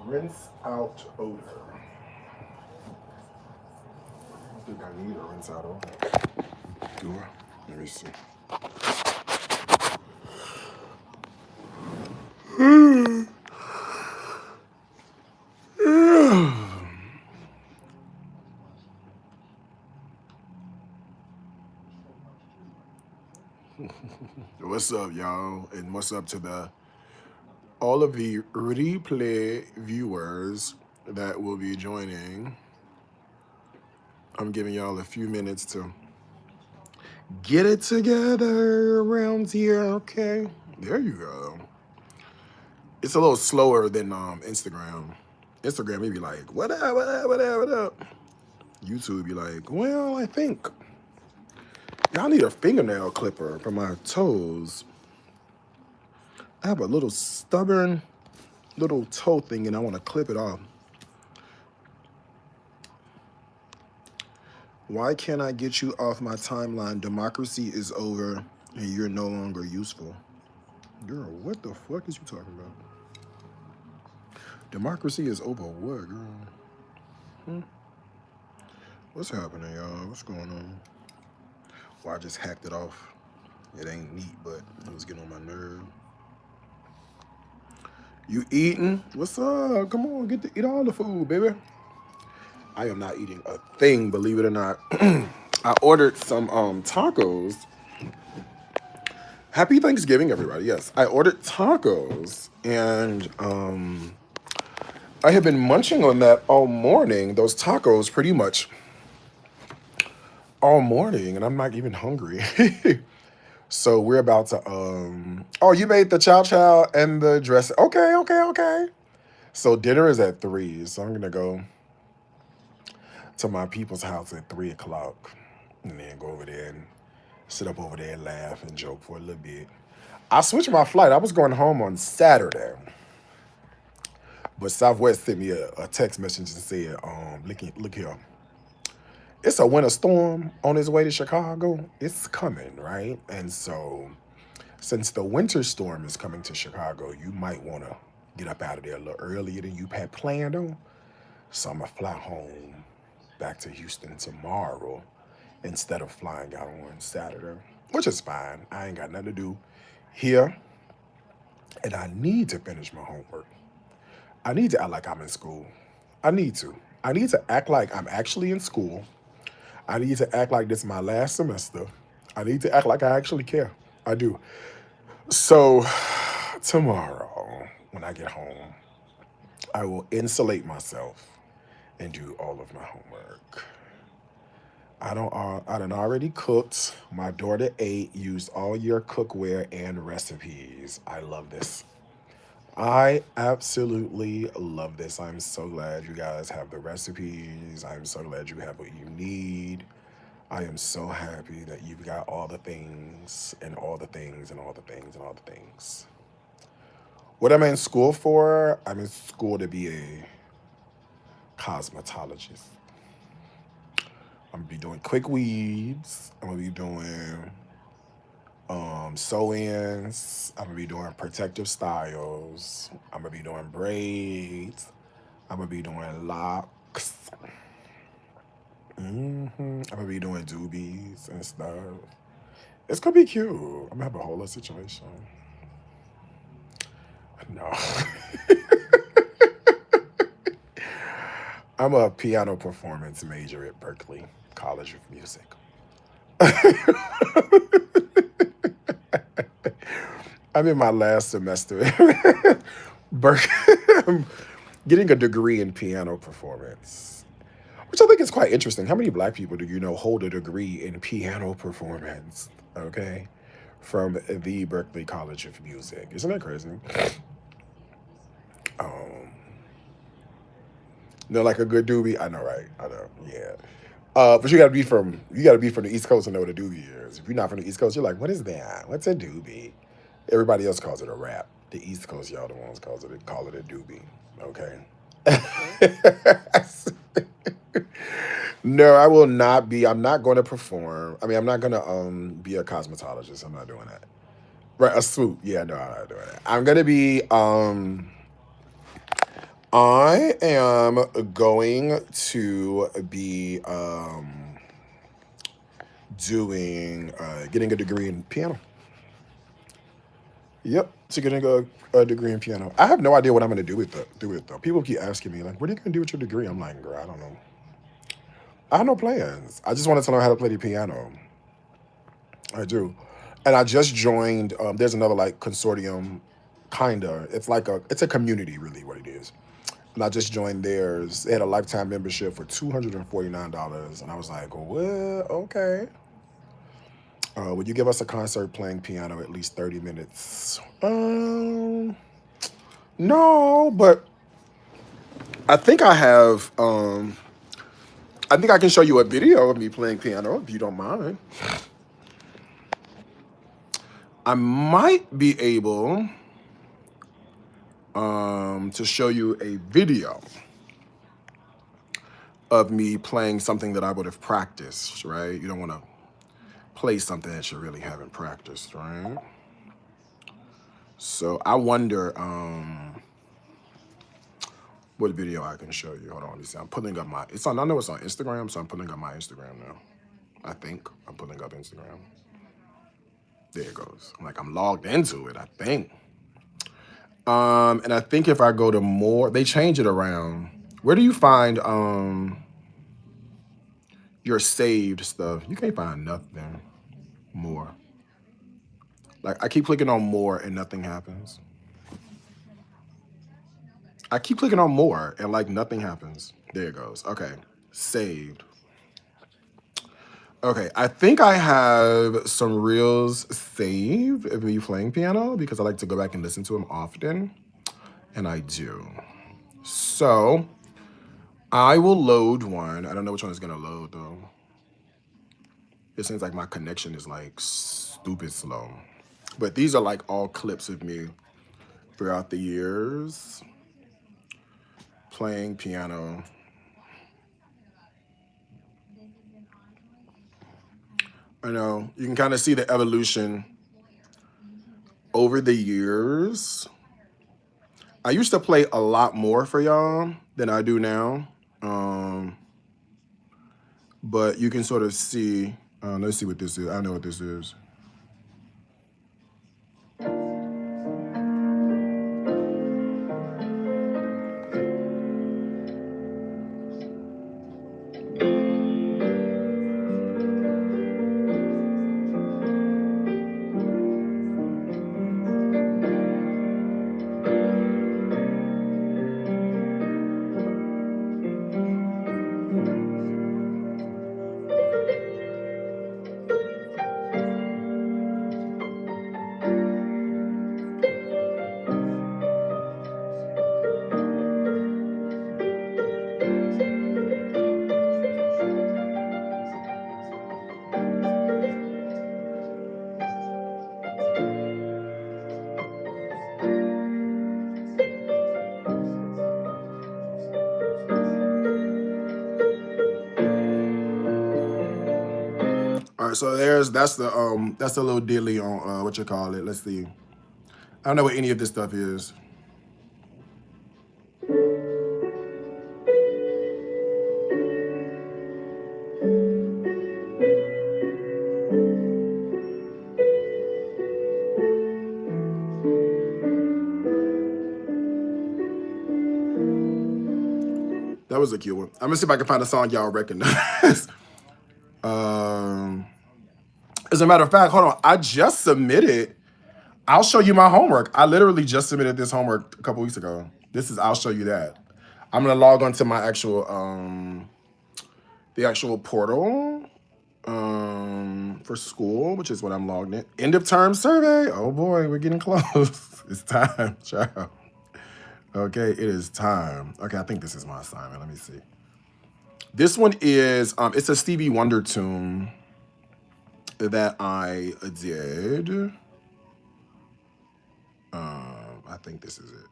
Rinse out odor. I don't think I need a rinse out odor. Do I? Let me see. What's up, y'all? And what's up to the all of the replay viewers that will be joining. I'm giving y'all a few minutes to get it together around here, okay? There you go. It's a little slower than Instagram. Instagram, may be like, what up, what up, what up, what up? YouTube be like, well, I think y'all need a fingernail clipper for my toes. I have a little stubborn little toe thing and I want to clip it off. Why can't I get you off my timeline? Democracy is over and you're no longer useful. Girl, what the fuck is you talking about? Democracy is over what, girl? What's happening, y'all? What's going on? Well, I just hacked it off. It ain't neat, but it was getting on my nerve. You eating? What's up? Come on, get to eat all the food, baby. I am not eating a thing, believe it or not. I ordered some tacos. Happy Thanksgiving, everybody. Yes, I ordered tacos, and I have been munching on that all morning. Those tacos, pretty much all morning, and I'm not even hungry. So we're about to. Oh, you made the chow chow and the dress. Okay, okay, okay. So dinner is at 3. So I'm gonna go to my people's house at 3 o'clock, and then go over there and sit up over there and laugh and joke for a little bit. I switched my flight. I was going home on Saturday, but Southwest sent me a text message and said, look here. It's a winter storm on its way to Chicago. It's coming, right? And so, since the winter storm is coming to Chicago, you might want to get up out of there a little earlier than you had planned on. So I'm going to fly home back to Houston tomorrow instead of flying out on Saturday, which is fine. I ain't got nothing to do here, and I need to finish my homework. I need to act like I'm in school. I need to. I need to act like I'm actually in school. I need to act like this is my last semester. I need to act like I actually care. I do. So tomorrow, when I get home, I will insulate myself and do all of my homework. I done already cooked. My daughter ate, used all your cookware and recipes. I love this. I absolutely love this. I'm so glad you guys have the recipes. I'm so glad you have what you need. I am so happy that you've got all the things and all the things and all the things and all the things. What am I in school for? I'm in school to be a cosmetologist. I'm gonna be doing quick weaves. I'm gonna be doing sew-ins. I'm gonna be doing protective styles. I'm gonna be doing braids. I'm gonna be doing locks. I'm gonna be doing doobies and stuff. It's gonna be cute. I'm gonna have a whole other situation. No. I'm a piano performance major at Berklee College of Music. I'm in my last semester. Getting a degree in piano performance, which I think is quite interesting. How many black people do you know hold a degree in piano performance? Okay, from the Berklee College of Music. Isn't that crazy? Um, no, like a good doobie. I know, right? I know. Yeah. But you gotta be from the East Coast to know what a doobie is. If you're not from the East Coast, you're like, what is that? What's a doobie? Everybody else calls it a rap. The East Coast, y'all the ones call it a doobie. Okay. No, I will not be. I'm not going to perform. I mean, I'm not going to be a cosmetologist. I'm not doing that. Right, a swoop. Yeah, no, I'm not doing that. I'm going to be I am going to be getting a degree in piano. Yep, to getting a degree in piano. I have no idea what I'm going to do it though. People keep asking me like, "What are you going to do with your degree?" I'm like, "Girl, I don't know. I have no plans. I just wanted to learn how to play the piano. I do." And I just joined. There's another like consortium, kinda. It's a community, really, what it is. And I just joined theirs. They had a lifetime membership for $249, and I was like, "Well, okay. Would you give us a concert playing piano at least 30 minutes?" No, but I think I have. I think I can show you a video of me playing piano if you don't mind. I might be able to show you a video of me playing something that I would have practiced, right? You don't want to play something that you really haven't practiced, right? So I wonder what video I can show you. Hold on, let me see. I'm pulling up my. It's on. I know it's on Instagram, so I'm pulling up my Instagram now. I think I'm pulling up Instagram. There it goes. I'm logged into it. I think. And I think if I go to more, they change it around. Where do you find your saved stuff? You can't find nothing more. Like I keep clicking on more and nothing happens. I keep clicking on more and like nothing happens. There it goes. Okay. Saved. Okay, I think I have some reels saved of me playing piano because I like to go back and listen to them often. And I do. So I will load one. I don't know which one is gonna load though. It seems like my connection is like stupid slow. But these are like all clips of me throughout the years playing piano. I know you can kind of see the evolution over the years. I used to play a lot more for y'all than I do now. But you can sort of see, let's see what this is. I know what this is. All right, so that's the little dilly on what you call it. Let's see. I don't know what any of this stuff is. That was a cute one. I'm gonna see if I can find a song y'all recognize. um, as a matter of fact, hold on. I just submitted. I'll show you my homework. I literally just submitted this homework a couple weeks ago. I'll show you that. I'm gonna log onto my actual the actual portal for school, which is what I'm logged in. End of term survey. Oh boy, we're getting close. It's time, child. Okay, it is time. Okay, I think this is my assignment. Let me see. This one is it's a Stevie Wonder tune that I did. I think this is it.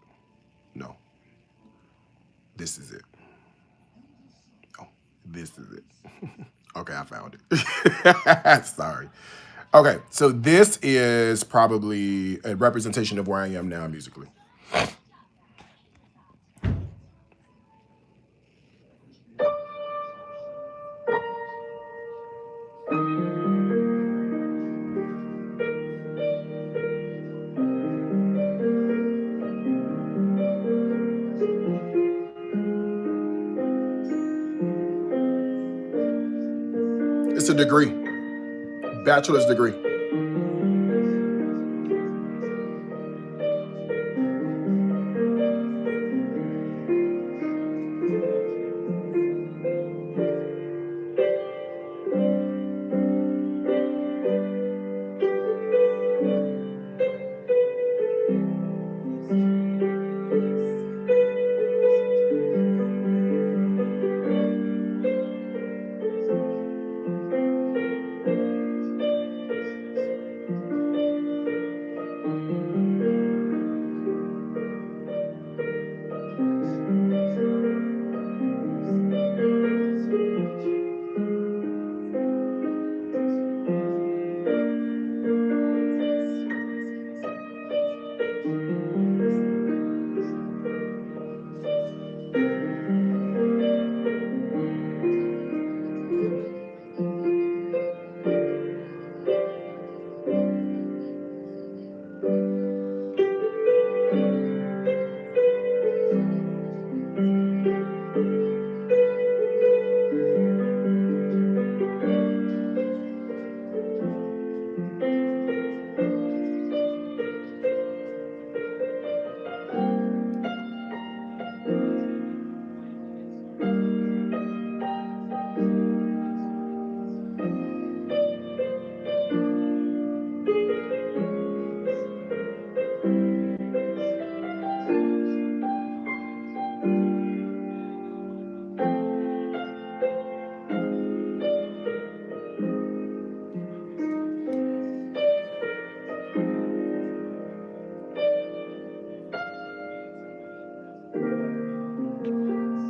No. This is it. Oh, this is it. Okay, I found it. Sorry. Okay, so this is probably a representation of where I am now musically. degree. Bachelor's degree.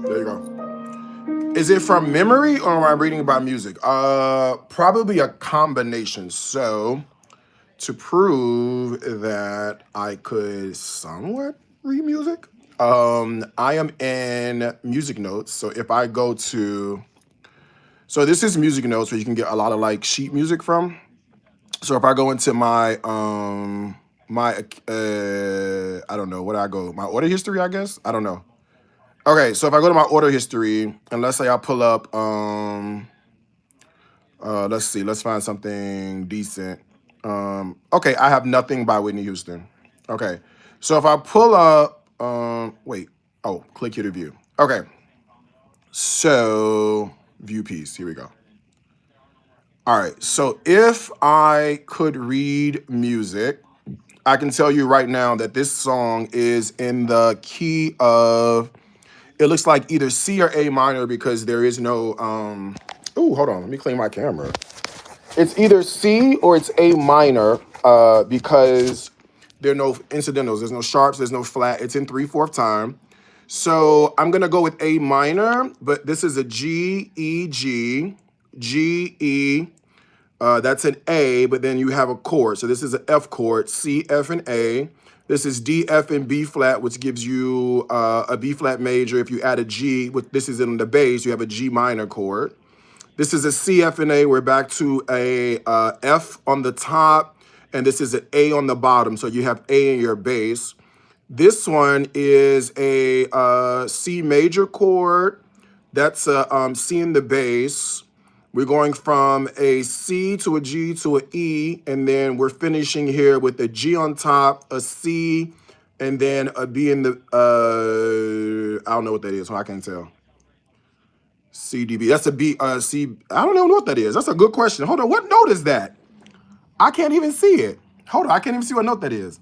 There you go. Is it from memory or am I reading about music? Probably a combination. So to prove that I could somewhat read music, I am in music notes. So if I go to, so this is music notes where you can get a lot of like sheet music from. So if I go into my I don't know, what I go, my order history, I guess. I don't know. Okay, so if I go to my order history, and let's say I pull up, let's see, let's find something decent. Okay, I have nothing by Whitney Houston. Okay, so if I pull up, wait, oh, click here to view. Okay, so view piece, here we go. All right, so if I could read music, I can tell you right now that this song is in the key of, it looks like either C or A minor because there is no, ooh, hold on, let me clean my camera. It's either C or it's A minor because there are no incidentals. There's no sharps, there's no flat. It's in 3/4 time. So I'm going to go with A minor, but this is a G, E, G, G, E. That's an A, but then you have a chord. So this is an F chord, C, F, and A. This is D, F, and B flat, which gives you a B flat major. If you add a G, this is in the bass, you have a G minor chord. This is a C, F, and A. We're back to a F on the top, and this is an A on the bottom. So you have A in your bass. This one is a C major chord. That's a C in the bass. We're going from a C to a G to an E, and then we're finishing here with a G on top, a C, and then a B in the, I don't know what that is, so I can't tell. C, D, B. That's a B, C. I don't even know what that is. That's a good question. Hold on, what note is that? I can't even see it. Hold on, I can't even see what note that is.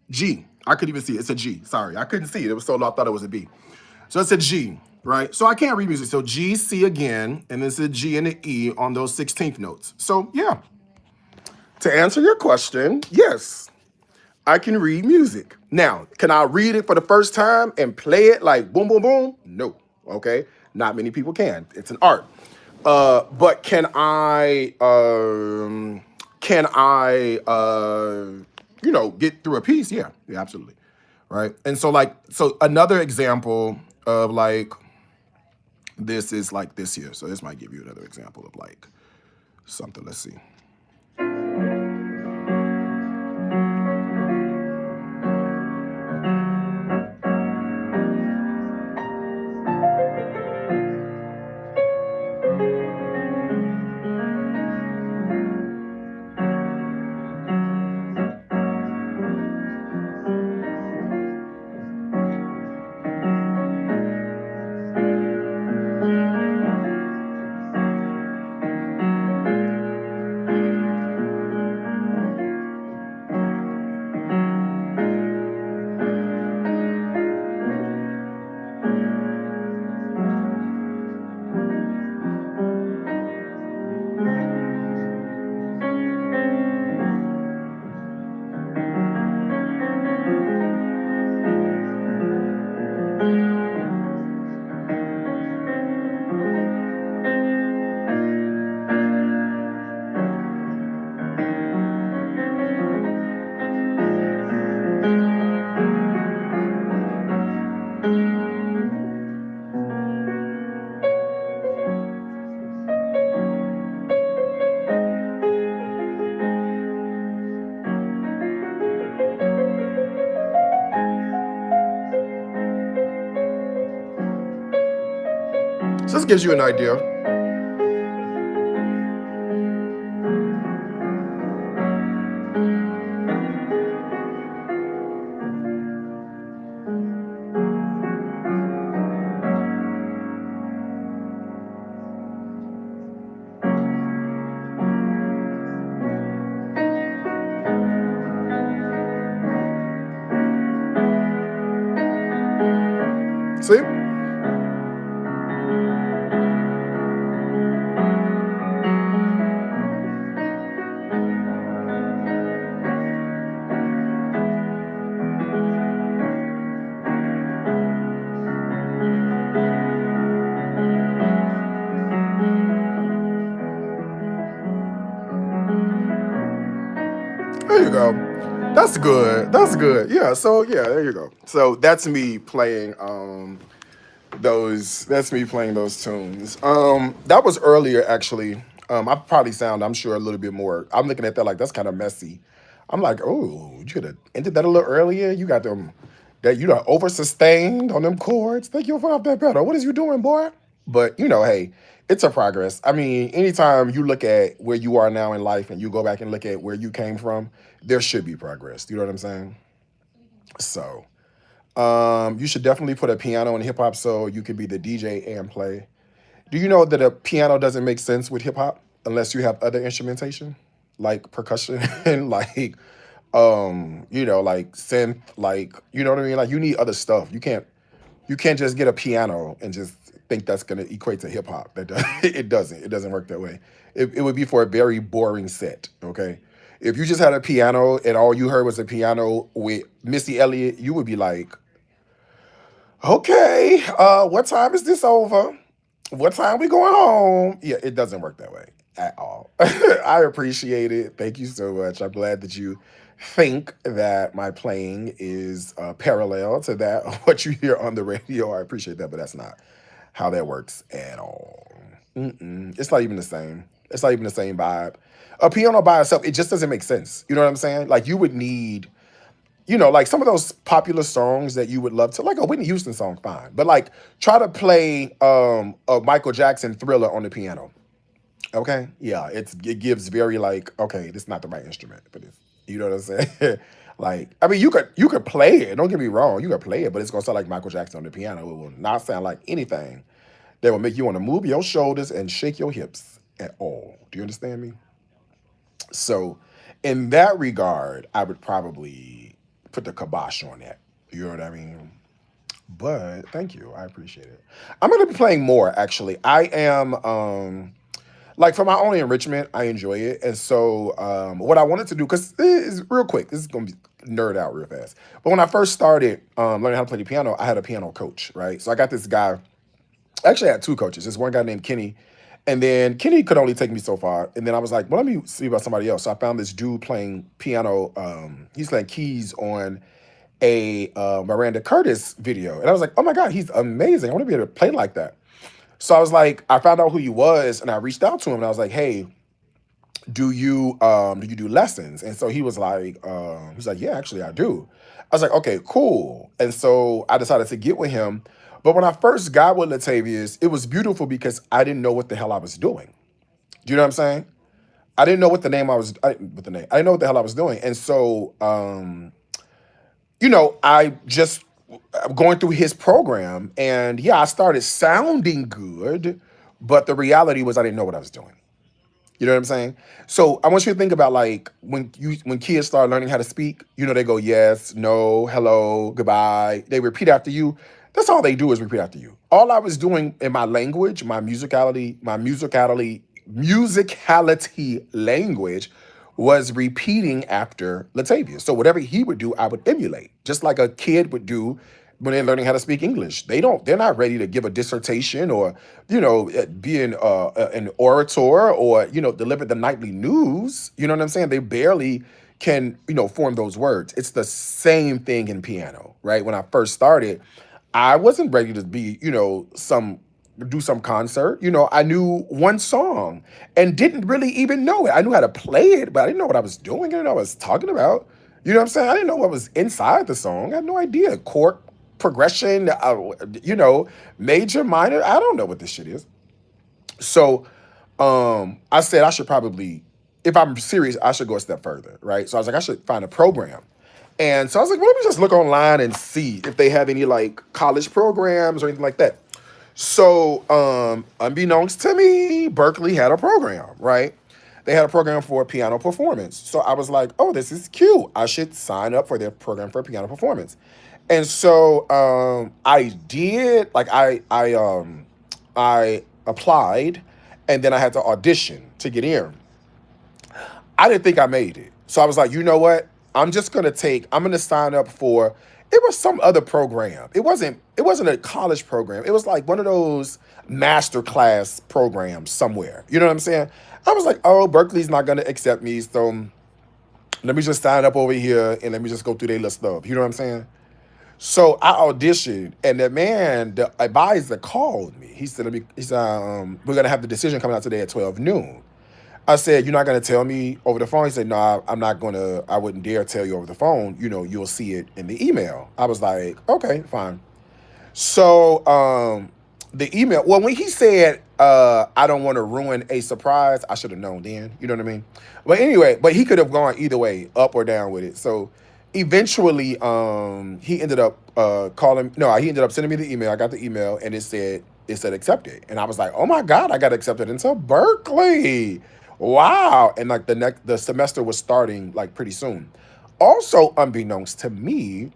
G. I couldn't even see it. It's a G. Sorry, I couldn't see it. It was so low, I thought it was a B. So it's a G, right? So I can't read music. So G, C again, and it's a G and an E on those 16th notes. So yeah, to answer your question, yes, I can read music. Now, can I read it for the first time and play it like boom, boom, boom? No, okay? Not many people can. It's an art. But can I, get through a piece? Yeah, yeah, absolutely. Right. And so so another example of like, this is like this here. So this might give you another example of like something. Let's see. gives you an idea. See? There you go. That's good. That's good. Yeah. So yeah, there you go. So that's me playing those. That's me playing those tunes. That was earlier actually. I probably sound, I'm sure, a little bit more. I'm looking at that like that's kind of messy. I'm like, oh, you could have ended that a little earlier. You got them that you done over sustained on them chords. Take your foot off that pedal. What is you doing, boy? But hey, it's a progress. I mean, anytime you look at where you are now in life and you go back and look at where you came from, there should be progress. You know what I'm saying? So, you should definitely put a piano in hip hop so you could be the DJ and play. Do you know that a piano doesn't make sense with hip hop unless you have other instrumentation, like percussion and like synth, like you know what I mean? Like you need other stuff. You can't just get a piano and just think that's gonna equate to hip hop. That does, it doesn't. It doesn't work that way. It would be for a very boring set. Okay, if you just had a piano and all you heard was a piano with Missy Elliott, you would be like, okay, what time is this over? What time we going home? Yeah, it doesn't work that way at all. I appreciate it. Thank you so much. I'm glad that you think that my playing is parallel to that of what you hear on the radio. I appreciate that, but that's not how that works at all. Mm-mm. It's not even the same. It's not even the same vibe. A piano by itself, it just doesn't make sense. You know what I'm saying? Like you would need, like some of those popular songs that you would love to, like a Whitney Houston song, fine. But like try to play a Michael Jackson Thriller on the piano. Okay? Yeah, it gives very like, okay, this is not the right instrument, but it's, you know what I'm saying? Like, I mean, you could play it. Don't get me wrong, you could play it, but it's gonna sound like Michael Jackson on the piano. It will not sound like anything that will make you want to move your shoulders and shake your hips at all. Do you understand me? So, in that regard, I would probably put the kibosh on that. You know what I mean? But thank you, I appreciate it. I'm gonna be playing more. Actually, I am. Like for my own enrichment, I enjoy it, and so what I wanted to do, because is real quick. This is gonna be nerd out real fast. But when I first started learning how to play the piano, I had a piano coach, right? So I got this guy. Actually, I had two coaches. This one guy named Kenny, and then Kenny could only take me so far. And then I was like, well, let me see about somebody else. So I found this dude playing piano. He's playing keys on a Miranda Curtis video. And I was like, oh my God, he's amazing. I want to be able to play like that. So I was like, I found out who he was and I reached out to him and I was like, hey, do you do lessons? And so he's like, yeah, actually I do. I was like, okay, cool. And so I decided to get with him. But when I first got with Latavius, it was beautiful because I didn't know what the hell I was doing. Do you know what I'm saying? I didn't know what the name I was with the name. I didn't know what the hell I was doing. And so I just going through his program and yeah, I started sounding good, but the reality was I didn't know what I was doing. You know what I'm saying? So I want you to think about like when kids start learning how to speak, they go yes, no, hello, goodbye. They repeat after you. That's all they do is repeat after you. All I was doing in my language, my musicality language was repeating after Latavius. So whatever he would do, I would emulate, just like a kid would do when they're learning how to speak English. They're not ready to give a dissertation or, be an orator or, deliver the nightly news. You know what I'm saying? They barely can, form those words. It's the same thing in piano, right? When I first started, I wasn't ready to be, do some concert. I knew one song and didn't really even know it. I knew how to play it, but I didn't know what I was doing. I didn't know what I was talking about. You know what I'm saying? I didn't know what was inside the song. I had no idea. Chord progression, major, minor. I don't know what this shit is. So I said I should probably, if I'm serious, I should go a step further, right? So I was like, I should find a program. And so I was like, well, let me just look online and see if they have any like college programs or anything like that. So, unbeknownst to me, Berkeley had a program, right? They had a program for piano performance. So I was like, oh, this is cute. I should sign up for their program for piano performance. And so I did, like I applied and then I had to audition to get in. I didn't think I made it. So I was like, you know what? I'm gonna sign up for it was some other program. It wasn't a college program. It was like one of those master class programs somewhere. You know what I'm saying? I was like, oh, Berkeley's not gonna accept me, so let me just sign up over here and let me just go through their list stuff. You know what I'm saying? So I auditioned, and the man, the advisor, called me. He said, we're gonna have the decision coming out today at 12 noon. I said, you're not gonna tell me over the phone? He said, no, I'm not gonna. I wouldn't dare tell you over the phone. You know, you'll see it in the email. I was like, okay, fine. So the email. Well, when he said, I don't want to ruin a surprise, I should have known then. You know what I mean? But anyway, but he could have gone either way, up or down with it. So eventually, he ended up calling. No, he ended up sending me the email. I got the email, and it said accepted, and I was like, oh my god, I got accepted into Berkeley. Wow! And like the semester was starting like pretty soon. Also, unbeknownst to me,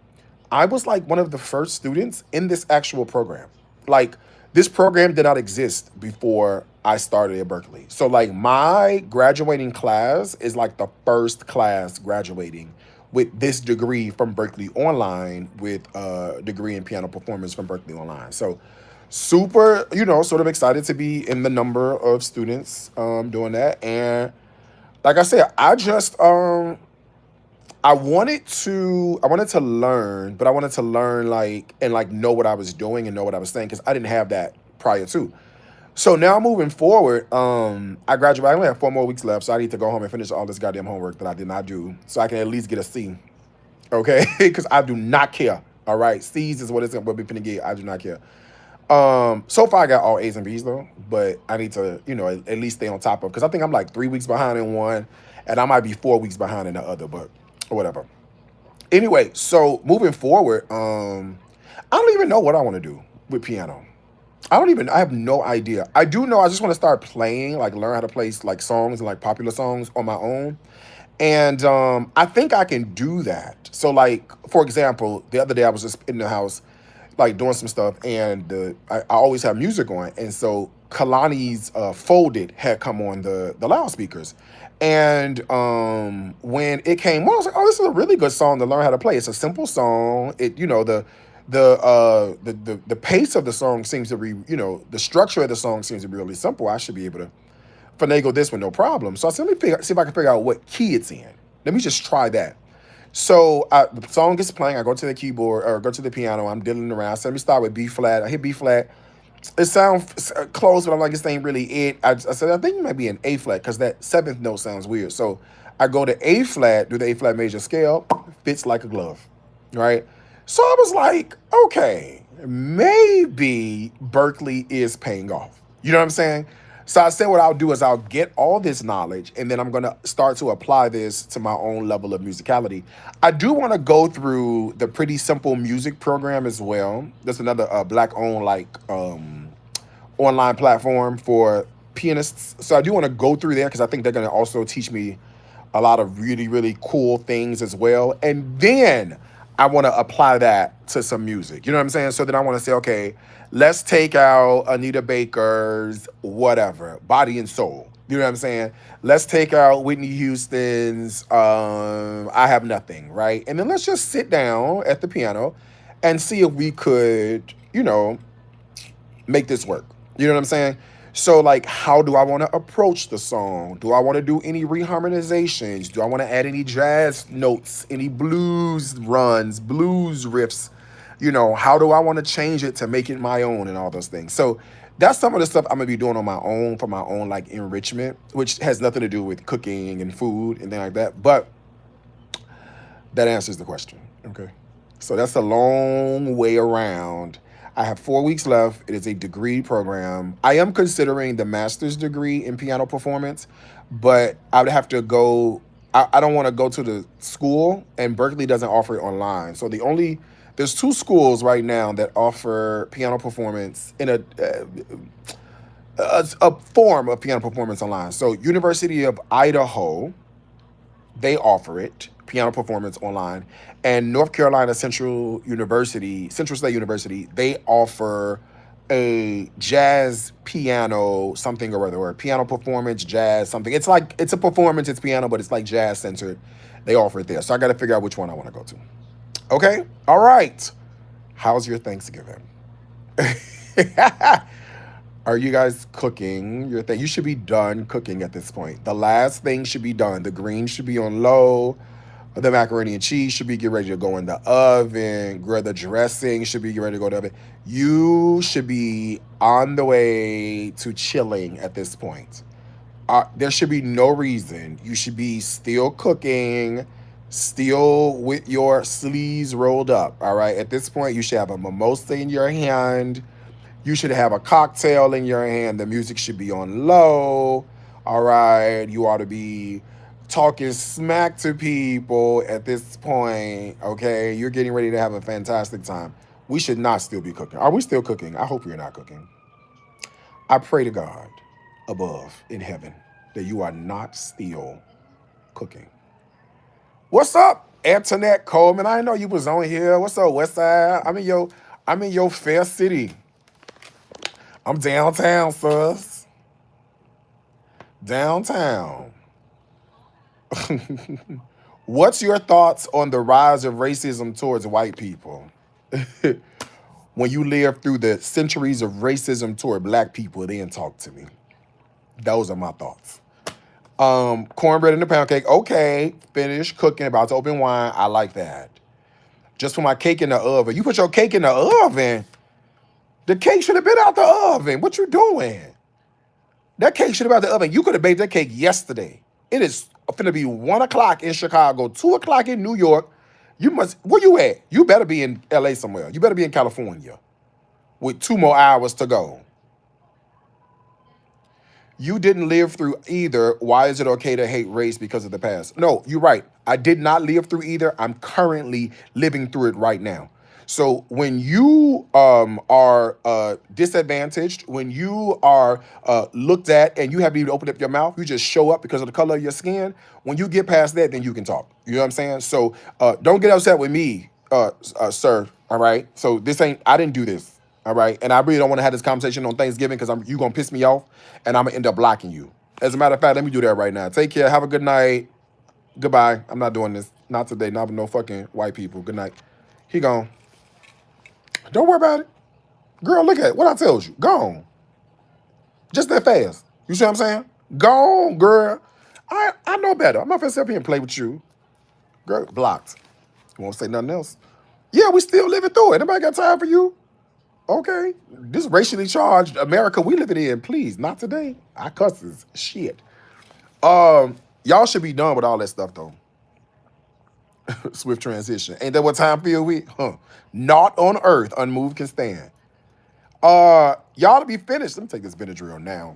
I was like one of the first students in this actual program. Like this program did not exist before I started at Berkeley. So like my graduating class is like the first class graduating with this degree from Berkeley Online with a degree in piano performance from Berkeley Online. So super, sort of excited to be in the number of students doing that. And like I said, I wanted to learn, but I wanted to learn like and like know what I was doing and know what I was saying because I didn't have that prior to. So now moving forward, I graduated. I only have 4 more weeks left, so I need to go home and finish all this goddamn homework that I did not do, so I can at least get a C. Okay, because I do not care. All right, C's is what we finna get. I do not care. So far I got all A's and B's though, but I need to, at least stay on top of because I think I'm like 3 weeks behind in one, and I might be 4 weeks behind in the other, but whatever. Anyway, so moving forward, I don't even know what I want to do with piano. I have no idea. I do know I just want to start playing, like learn how to play like songs and like popular songs on my own. And I think I can do that. So like, for example, the other day I was just in the house like doing some stuff and I always have music on. And so Kalani's Folded had come on the loudspeakers. And when it came on, I was like, oh, this is a really good song to learn how to play. It's a simple song. The pace of the song seems to be, the structure of the song seems to be really simple. I should be able to finagle this with no problem. So I said, see if I can figure out what key it's in. Let me just try that. So the song is playing. I go to the keyboard or go to the piano. I'm diddling around. So let me start with B flat. I hit B flat. It sounds close, but I'm like, this ain't really it. I said, I think it might be an A flat because that seventh note sounds weird. So I go to A flat, do the A flat major scale, fits like a glove, right? So I was like, okay, maybe Berkeley is paying off. You know what I'm saying? So I said what I'll do is I'll get all this knowledge and then I'm going to start to apply this to my own level of musicality. I do want to go through the Pretty Simple Music program as well. There's another black-owned like online platform for pianists. So I do want to go through there because I think they're going to also teach me a lot of really, really cool things as well. And then I want to apply that to some music. You know what I'm saying? So then I want to say, okay, let's take out Anita Baker's whatever, Body and Soul. You know what I'm saying? Let's take out Whitney Houston's I Have Nothing, right? And then let's just sit down at the piano and see if we could, make this work. You know what I'm saying? So like, how do I want to approach the song? Do I want to do any reharmonizations? Do I want to add any jazz notes, any blues runs, blues riffs? How do I want to change it to make it my own and all those things? So that's some of the stuff I'm gonna be doing on my own for my own like enrichment, which has nothing to do with cooking and food and things like that. But that answers the question. Okay. So that's a long way around. I have 4 weeks left. It is a degree program. I am considering the master's degree in piano performance, but I would have to go. I don't want to go to the school, and Berkeley doesn't offer it online. So there's two schools right now that offer piano performance in a form of piano performance online. So University of Idaho, they offer it, piano performance online, and North Carolina Central State University, they offer a jazz piano something or other, or piano performance jazz something. It's a performance, it's piano, but it's like jazz centered. They offer it there, so I got to figure out which one I want to go to. Okay, all right. How's your Thanksgiving? Are you guys cooking your thing? You should be done cooking at this point. The last thing should be done. The greens should be on low. The macaroni and cheese should be getting ready to go in the oven. The dressing should be getting ready to go in the oven. You should be on the way to chilling at this point. There should be no reason. You should be still cooking, still with your sleeves rolled up. All right. At this point, you should have a mimosa in your hand. You should have a cocktail in your hand. The music should be on low. All right. You ought to be talking smack to people at this point. Okay. You're getting ready to have a fantastic time. We should not still be cooking. Are we still cooking? I hope you're not cooking. I pray to God above in heaven that you are not still cooking. What's up, Antoinette Coleman? I didn't know you was on here. What's up, Westside? I'm in your fair city. I'm downtown, sus. Downtown. What's your thoughts on the rise of racism towards white people? When you live through the centuries of racism toward black people, then talk to me. Those are my thoughts. Cornbread and the pound cake. Okay, finished cooking, about to open wine. I like that. Just put my cake in the oven. You put your cake in the oven? The cake should have been out the oven. What you doing? That cake should have been out the oven. You could have baked that cake yesterday. It is finna be 1 o'clock in Chicago, 2 o'clock in New York. Where you at? You better be in LA somewhere. You better be in California with 2 more hours to go. You didn't live through either. Why is it okay to hate race because of the past? No, you're right. I did not live through either. I'm currently living through it right now. So when you are disadvantaged, when you are looked at and you haven't even opened up your mouth, you just show up because of the color of your skin. When you get past that, then you can talk. You know what I'm saying? So don't get upset with me, sir. All right. So I didn't do this. All right. And I really don't want to have this conversation on Thanksgiving because you're going to piss me off and I'm going to end up blocking you. As a matter of fact, let me do that right now. Take care. Have a good night. Goodbye. I'm not doing this. Not today. Not with no fucking white people. Good night. He gone. Don't worry about it. Girl, look at what I told you. Gone. Just that fast. You see what I'm saying? Gone, girl. I know better. I'm not going to sit up here and play with you. Girl, blocked. You won't say nothing else? Yeah, we still living through it. Anybody got time for you? Okay. This racially charged America we living in, please. Not today. I cusses. Shit. Y'all should be done with all that stuff, though. Swift transition. Ain't that what time feel we? Huh. Not on earth unmoved can stand. Y'all to be finished. Let me take this Benadryl now.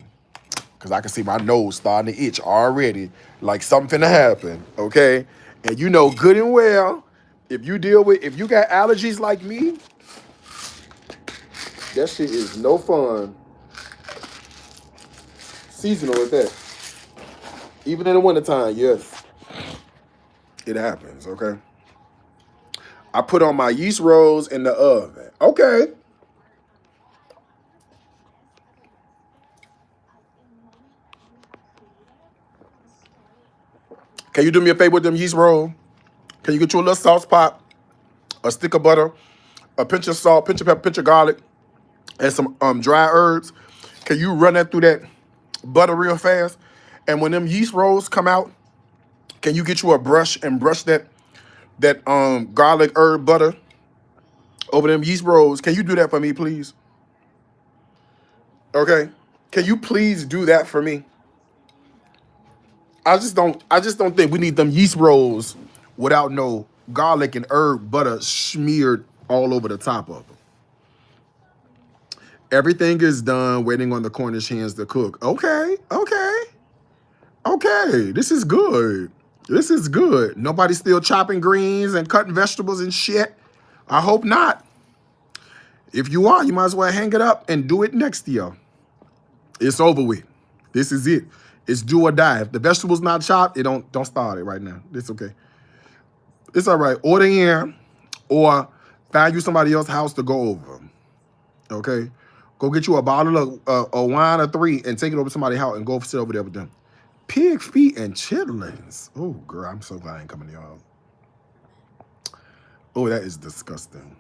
Because I can see my nose starting to itch already. Like something to happen. Okay? And you know good and well, if you got allergies like me, that shit is no fun. Seasonal at that. Even in the wintertime, yes. It happens, okay? I put on my yeast rolls in the oven. Okay. Can you do me a favor with them yeast rolls? Can you get you a little sauce pot, a stick of butter, a pinch of salt, pinch of pepper, pinch of garlic, and some dry herbs? Can you run that through that butter real fast? And when them yeast rolls come out, can you get you a brush and brush that garlic herb butter over them yeast rolls? Can you do that for me, please? Okay. Can you please do that for me? I just don't think we need them yeast rolls without no garlic and herb butter smeared all over the top of them. Everything is done, waiting on the Cornish hens to cook. Okay, okay, okay. This is good. This is good. Nobody's still chopping greens and cutting vegetables and shit. I hope not. If you are, you might as well hang it up and do it next year. It's over with. This is it. It's do or die. If the vegetable not chopped, it don't start it right now. It's okay. It's all right. Order in or find you somebody else's house to go over. Okay? Go get you a bottle of a wine or 3 and take it over to somebody's house and go sit over there with them. Pig feet and chitlins. Oh, girl, I'm so glad I ain't coming to y'all. Oh, that is disgusting.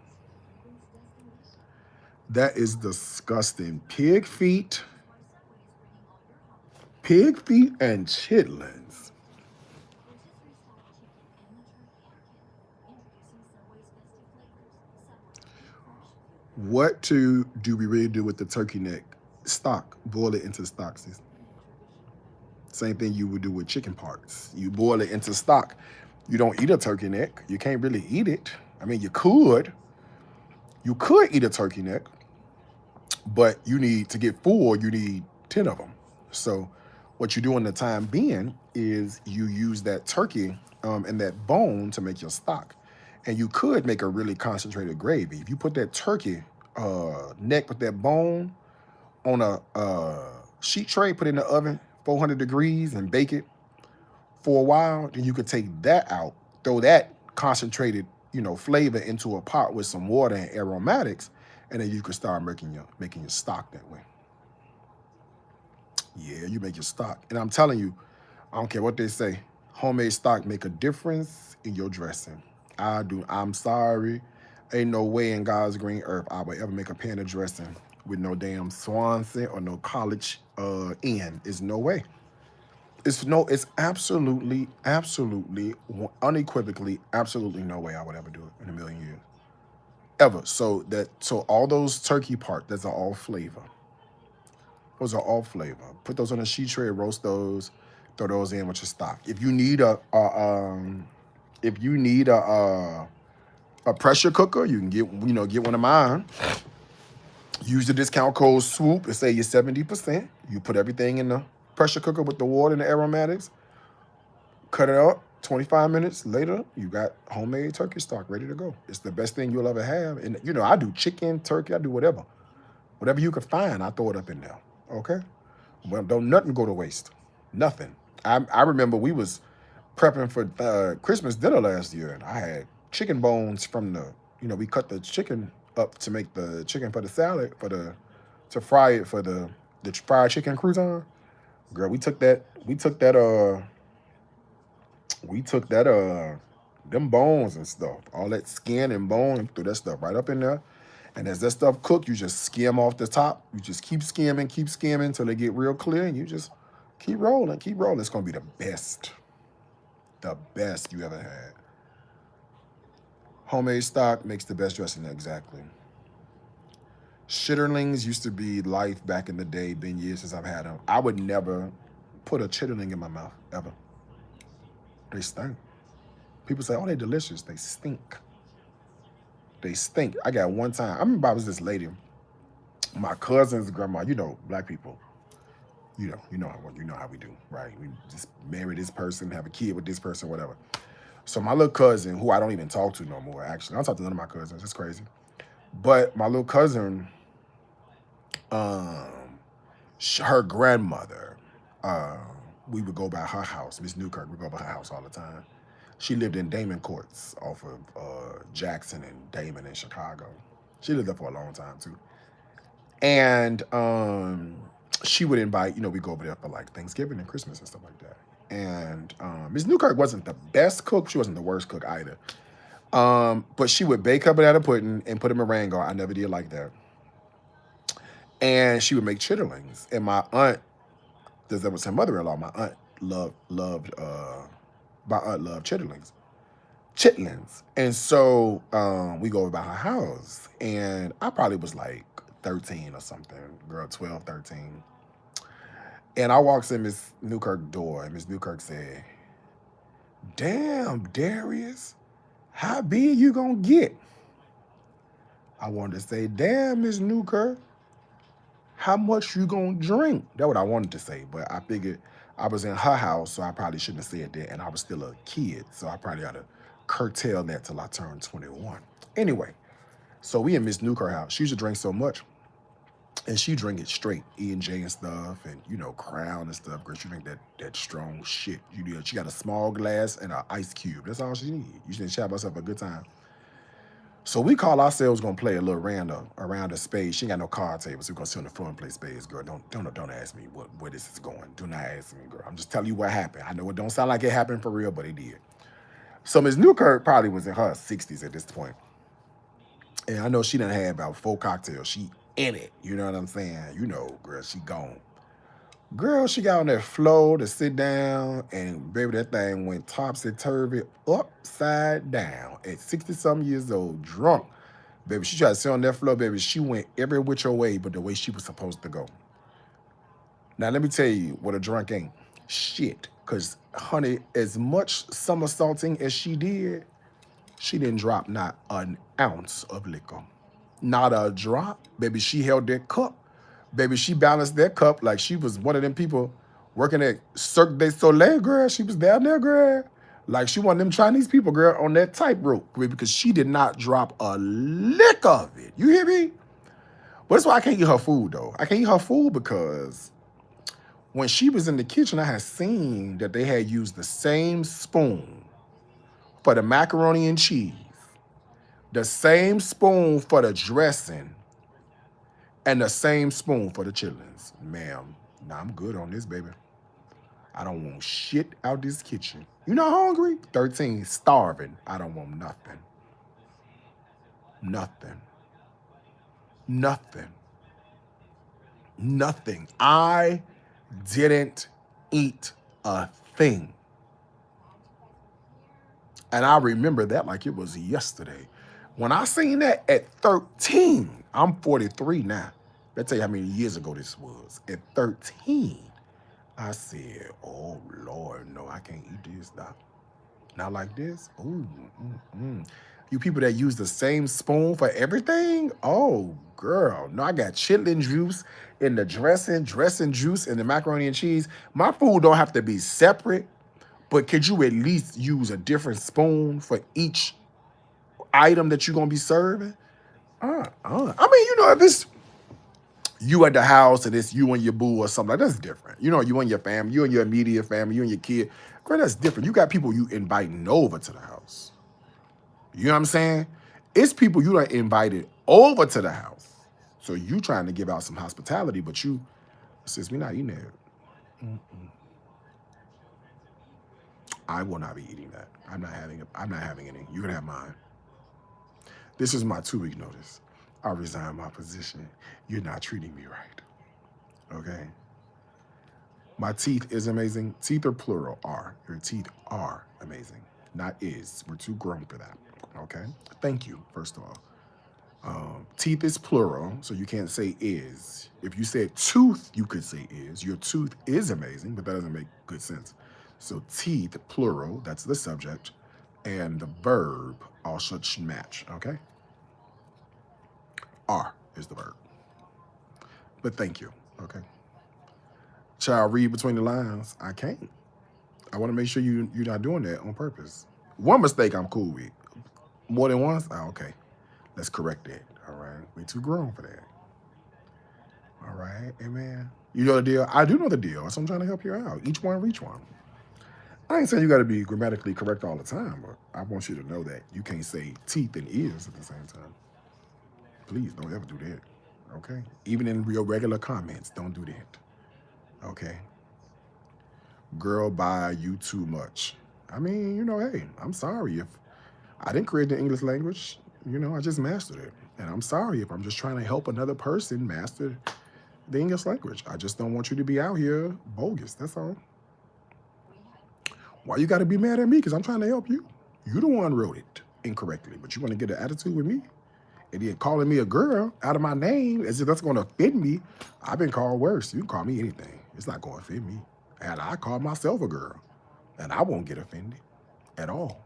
That is disgusting. Pig feet and chitlins. What do we really do with the turkey neck? Stock. Boil it into stock. Same thing you would do with chicken parts. You boil it into stock. You don't eat a turkey neck. You can't really eat it. I mean, you could. You could eat a turkey neck, but you need to get full, you need 10 of them. So what you do in the time being is you use that turkey and that bone to make your stock. And you could make a really concentrated gravy. If you put that turkey neck with that bone on a sheet tray, put it in the oven, 400 degrees, and bake it for a while, then you could take that out, throw that concentrated, flavor into a pot with some water and aromatics, and then you could start making your stock that way. Yeah, you make your stock. And I'm telling you, I don't care what they say, homemade stock make a difference in your dressing. I'm sorry. Ain't no way in God's green earth I would ever make a pan of dressing with no damn Swanson or no college in. It's no way. It's absolutely, unequivocally, absolutely no way I would ever do it in a million years. Ever. So all those turkey parts, that's all flavor. Those are all flavor. Put those on a sheet tray, roast those, throw those in with your stock. If you need a pressure cooker, you can get one of mine. Use the discount code SWOOP and say you're 70%. You put everything in the pressure cooker with the water and the aromatics. Cut it up. 25 minutes later, you got homemade turkey stock ready to go. It's the best thing you'll ever have. And I do chicken, turkey, I do whatever. Whatever you can find, I throw it up in there. Okay? Well, don't nothing go to waste. Nothing. I remember we was prepping for Christmas dinner last year, and I had chicken bones from we cut the chicken up to make the chicken for the salad, to fry it for the fried chicken crouton. Girl, we took that them bones and stuff, all that skin and bone, and threw that stuff right up in there. And as that stuff cook, you just skim off the top. You just keep skimming until they get real clear, and you just keep rolling. It's gonna be the best you ever had. Homemade stock makes the best dressing, exactly. Shitterlings used to be life back in the day. Been years since I've had them. I would never put a chitterling in my mouth, ever. They stink. People say, oh, they're delicious. They stink. They stink. I got one time, I remember I was this lady, my cousin's grandma, black people, you know how we do, right? We just marry this person, have a kid with this person, whatever. So my little cousin, who I don't even talk to no more, actually. I don't talk to none of my cousins. It's crazy. But my little cousin, her grandmother, we would go by her house. Miss Newkirk, we go by her house all the time. She lived in Damon Courts off of Jackson and Damon in Chicago. She lived there for a long time, too. And she would invite, we go over there for like Thanksgiving and Christmas and stuff like that. And Miss Newkirk wasn't the best cook. She wasn't the worst cook either. But she would bake her banana pudding and put in meringue. I never did like that. And she would make chitterlings. And my aunt, that was her mother-in-law, my aunt loved chitterlings. Chitlins. And so we go over by her house. And I probably was like 13 or something. Girl, 12, 13. And I walks in Miss Newkirk's door, and Miss Newkirk said, damn, Darius, how big you gonna get? I wanted to say, damn, Miss Newkirk, how much you gonna drink? That's what I wanted to say, but I figured I was in her house, so I probably shouldn't have said that, and I was still a kid, so I probably ought to curtail that till I turned 21. Anyway, so we in Miss Newkirk house. She used to drink so much, and she drink it straight, E&J and stuff, and Crown and stuff. Girl, she drink that strong shit. She got a small glass and an ice cube. That's all she need. You should have herself a good time. So we call ourselves gonna play a little random around the space. She ain't got no card table, so we're gonna sit on the floor and play spades, girl. Don't ask me where this is going. Do not ask me, girl. I'm just telling you what happened. I know it don't sound like it happened for real, but it did. So Miss Newkirk probably was in her 60s at this point. And I know she done had about 4 cocktails. She in it. You know what I'm saying? Girl, she gone. Girl, she got on that floor to sit down, and baby, that thing went topsy-turvy, upside down. At 60-something years old, drunk. Baby, she tried to sit on that floor, baby. She went every which way but the way she was supposed to go. Now, let me tell you what a drunk ain't. Shit. Because, honey, as much somersaulting as she did, she didn't drop not an ounce of liquor. Not a drop. Baby, she held that cup. Baby, she balanced that cup like she was one of them people working at Cirque du Soleil, girl. She was down there, girl. Like she one of them Chinese people, girl, on that tightrope, because she did not drop a lick of it. You hear me? But that's why I can't eat her food, though. I can't eat her food because when she was in the kitchen, I had seen that they had used the same spoon for the macaroni and cheese, the same spoon for the dressing, and the same spoon for the chitlins. Ma'am, nah, I'm good on this, baby. I don't want shit out this kitchen. You not hungry? 13, starving. I don't want nothing. Nothing. Nothing. Nothing. I didn't eat a thing. And I remember that like it was yesterday. When I seen that at 13, I'm 43 now. Let's tell you how many years ago this was. At 13, I said, oh, Lord, no, I can't eat this, doc. Not like this. Ooh, You people that use the same spoon for everything? Oh, girl. No, I got chitlin juice in the dressing juice in the macaroni and cheese. My food don't have to be separate, but could you at least use a different spoon for each item that you're going to be serving? I mean, if it's you at the house and it's you and your boo or something, like that's different. You and your family, you and your immediate family, you and your kid. Girl, that's different. You got people you inviting over to the house. You know what I'm saying? It's people you done invited over to the house. So you trying to give out some hospitality, but since we're not eating that, I will not be eating that. I'm not having any. You can have mine. This is my 2-week notice. I resign my position. You're not treating me right. Okay? My teeth is amazing. Teeth are plural, are. Your teeth are amazing. Not is. We're too grown for that. Okay? Thank you, first of all. Teeth is plural, so you can't say is. If you said tooth, you could say is. Your tooth is amazing, but that doesn't make good sense. So teeth, plural, that's the subject, and the verb also should match, okay? Are is the verb. But thank you, okay? Child, read between the lines. I can't. I want to make sure you're not doing that on purpose. One mistake I'm cool with. More than once? Okay. Let's correct that, all right? We're too grown for that. All right, amen. You know the deal? I do know the deal, so I'm trying to help you out. Each one, reach one. I ain't saying you got to be grammatically correct all the time, but I want you to know that you can't say teeth and ears at the same time. Please don't ever do that, okay? Even in your regular comments, don't do that, okay? Girl, bye, you too much. I mean, hey, I'm sorry if I didn't create the English language. I just mastered it. And I'm sorry if I'm just trying to help another person master the English language. I just don't want you to be out here bogus, that's all. Why you got to be mad at me? Because I'm trying to help you. You the one wrote it incorrectly, but you want to get an attitude with me? And then calling me a girl out of my name as if that's going to offend me. I've been called worse. You can call me anything. It's not going to offend me. And I call myself a girl. And I won't get offended at all.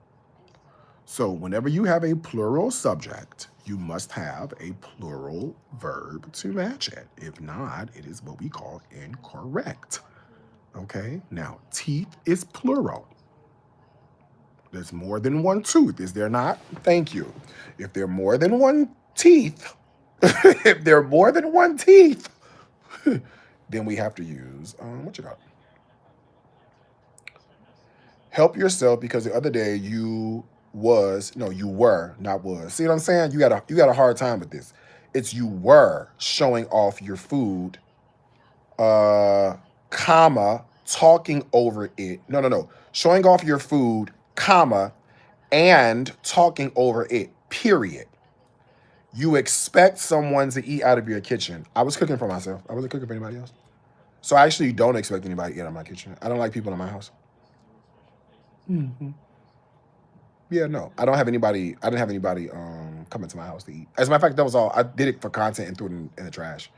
So whenever you have a plural subject, you must have a plural verb to match it. If not, it is what we call incorrect. Okay? Now, teeth is plural. There's more than one tooth, is there not? Thank you. If there are more than one teeth, if there are more than one teeth, then we have to use what you got? Help yourself because the other day you were, not was. See what I'm saying? You got a hard time with this. It's you were showing off your food, uh, comma, talking over it. No, no, no. Showing off your food, comma, and talking over it. Period. You expect someone to eat out of your kitchen. I was cooking for myself. I wasn't cooking for anybody else. So I actually don't expect anybody to eat out of my kitchen. I don't like people in my house. Yeah, no, I don't have anybody. I didn't have anybody come into my house to eat. As a matter of fact, that was all. I did it for content and threw it in the trash.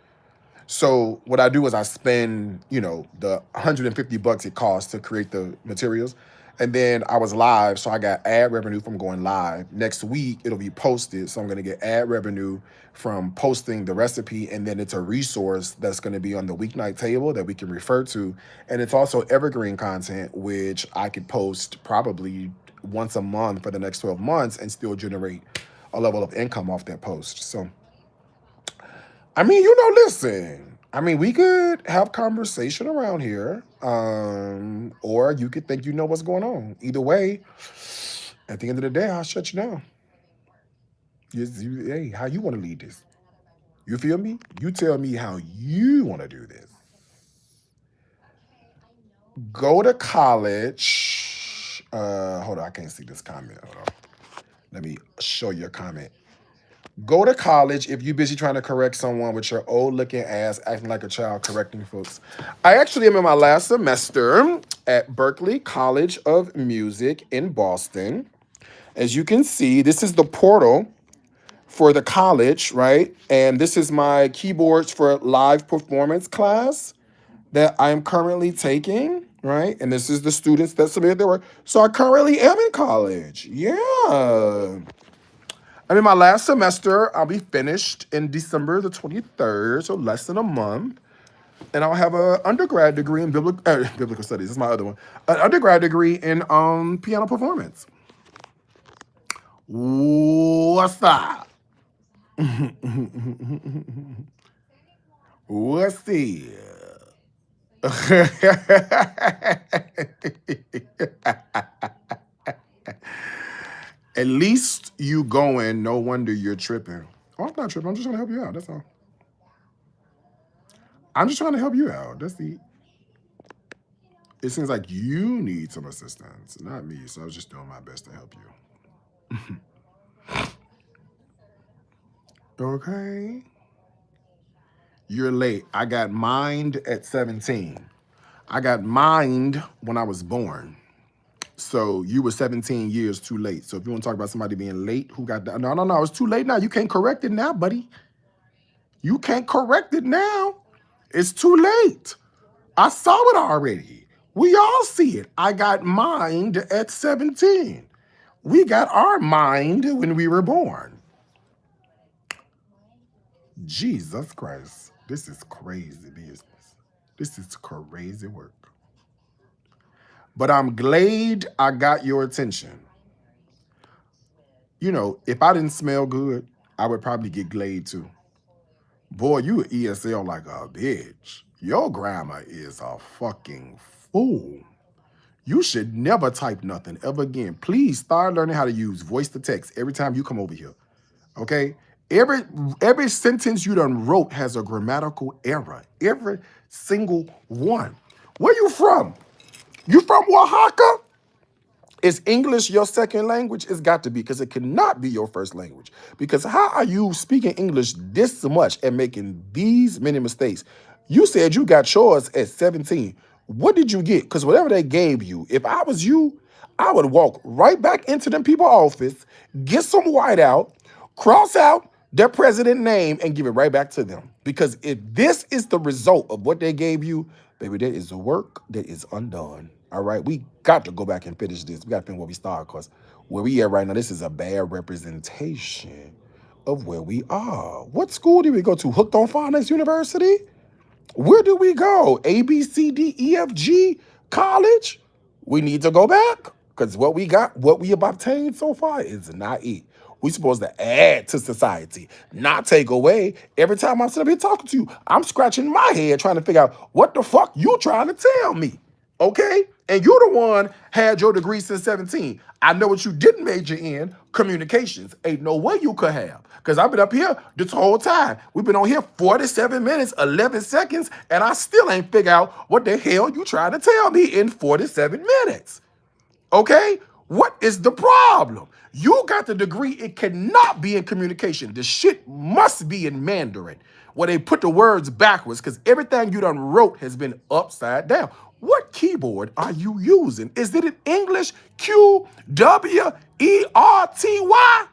So what I do is I spend, the $150 it costs to create the materials. And then I was live, so I got ad revenue from going live. Next week, it'll be posted, so I'm gonna get ad revenue from posting the recipe, and then it's a resource that's gonna be on the weeknight table that we can refer to. And it's also evergreen content, which I could post probably once a month for the next 12 months and still generate a level of income off that post. So I mean, listen. I mean, we could have conversation around here, or you could think you know what's going on. Either way, at the end of the day, I'll shut you down. Hey, how you want to lead this? You feel me? You tell me how you want to do this. Go to college. Hold on, I can't see this comment. Hold on. Let me show you a comment. Go to college if you're busy trying to correct someone with your old looking ass acting like a child correcting folks. I actually am in my last semester at Berklee College of Music in Boston. As you can see, this is the portal for the college, right? And this is my keyboards for live performance class that I am currently taking, right? And this is the students that submitted their work. So I currently am in college. Yeah. I'm in my last semester. I'll be finished in December the 23rd, so less than a month. And I'll have an undergrad degree in biblical studies. This is my other one. An undergrad degree in piano performance. What's up? What's the? At least you going. No wonder you're tripping. Oh, I'm not tripping. I'm just trying to help you out. That's all. I'm just trying to help you out. It seems like you need some assistance, not me. So I was just doing my best to help you. Okay. You're late. I got mined at 17. I got mined when I was born. So you were 17 years too late. So if you want to talk about somebody being late, who got that? No. It's too late now. You can't correct it now, buddy. You can't correct it now. It's too late. I saw it already. We all see it. I got mined at 17. We got our mind when we were born. Jesus Christ. This is crazy business. This is crazy work. But I'm glad I got your attention. If I didn't smell good, I would probably get Glade too. Boy, you an ESL like a bitch. Your grammar is a fucking fool. You should never type nothing ever again. Please start learning how to use voice to text every time you come over here. Okay? Every sentence you done wrote has a grammatical error. Every single one. Where you from? You from Oaxaca? Is English your second language? It's got to be, because it cannot be your first language. Because how are you speaking English this much and making these many mistakes? You said you got yours at 17. What did you get? Because whatever they gave you, if I was you, I would walk right back into them people's office, get some white out, cross out their president name, and give it right back to them. Because if this is the result of what they gave you, baby, there is work that is undone. All right, we got to go back and finish this. We got to finish where we started because where we at right now, this is a bad representation of where we are. What school did we go to? Hooked on Finance University? Where do we go? A, B, C, D, E, F, G, college? We need to go back because what we got, what we have obtained so far is not it. We supposed to add to society, not take away. Every time I'm sitting up here talking to you, I'm scratching my head trying to figure out what the fuck you trying to tell me. Okay? And you're the one had your degree since 17. I know what you didn't major in, communications. Ain't no way you could have. Because I've been up here this whole time. We've been on here 47 minutes, 11 seconds, and I still ain't figure out what the hell you trying to tell me in 47 minutes. Okay? What is the problem? You got the degree, it cannot be in communication. The shit must be in Mandarin, where they put the words backwards, because everything you done wrote has been upside down. What keyboard are you using? Is it in English Q W E R T Y?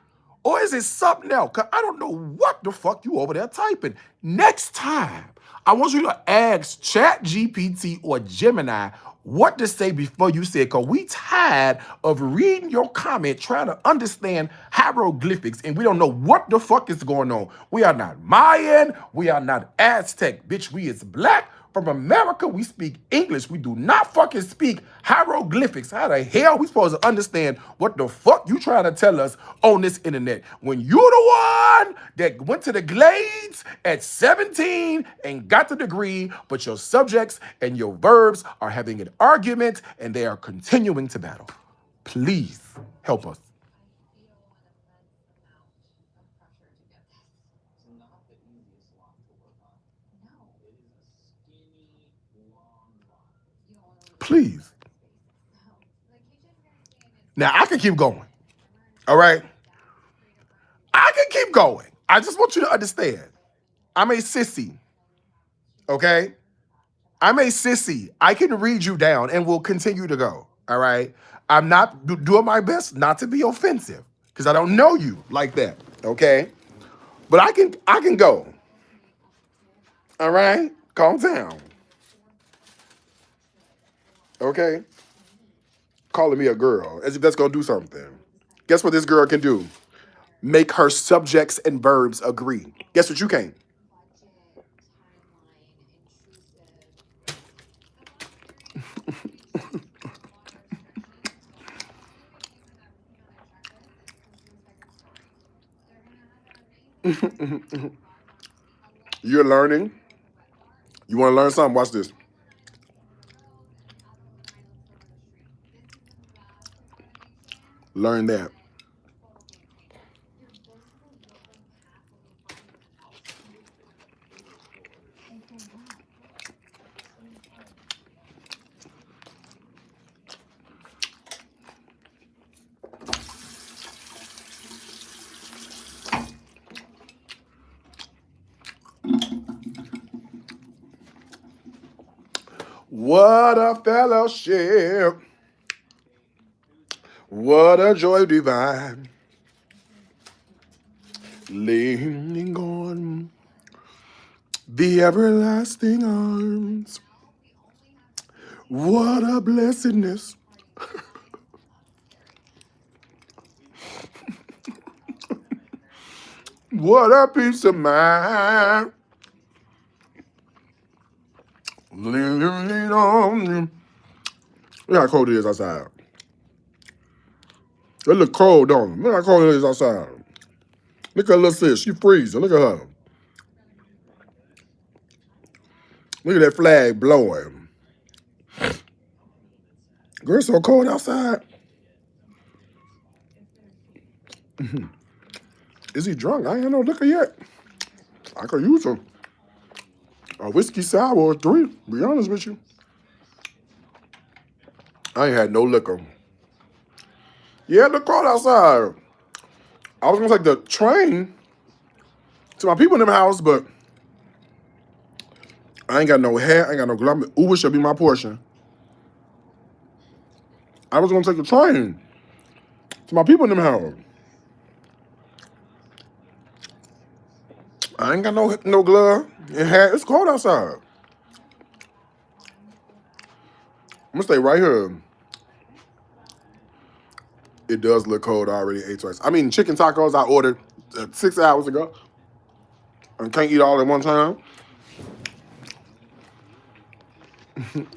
Or is it something else? Because I don't know what the fuck you over there typing. Next time, I want you to ask ChatGPT or Gemini what to say before you say it, because we tired of reading your comment trying to understand hieroglyphics and we don't know what the fuck is going on. We are not Mayan. We are not Aztec. Bitch, we is black. From America, we speak English. We do not fucking speak hieroglyphics. How the hell we supposed to understand what the fuck you trying to tell us on this internet when you the one that went to the Glades at 17 and got the degree, but your subjects and your verbs are having an argument and they are continuing to battle? Please help us. Please. Now I can keep going. All right. I can keep going. I just want you to understand. I'm a sissy. Okay? I'm a sissy. I can read you down and we'll continue to go. All right? I'm not doing my best not to be offensive because I don't know you like that. Okay? But I can go. All right? Calm down. Okay? Calling me a girl as if that's gonna do something. Guess what this girl can do? Make her subjects and verbs agree. Guess what you can't? You're learning. You want to learn something? Watch this. Learn that. What a fellowship. What a joy divine. Leaning on the everlasting arms. What a blessedness. What a peace of mind. Leaning on. Look how cold it is outside. It look cold, don't it? Look how cold it is outside. Look at little sis. She freezing. Look at her. Look at that flag blowing. Girl, it's so cold outside. Is he drunk? I ain't had no liquor yet. I could use a whiskey sour or three, to be honest with you. I ain't had no liquor. Yeah, it look cold outside. I was gonna take the train to my people in them house, but I ain't got no hair, I ain't got no glove. Uber should be my portion. I was gonna take the train to my people in them house. I ain't got no glove and hat. It's cold outside. I'm gonna stay right here. It does look cold. I already ate twice. I mean, chicken tacos I ordered 6 hours ago and can't eat all at one time.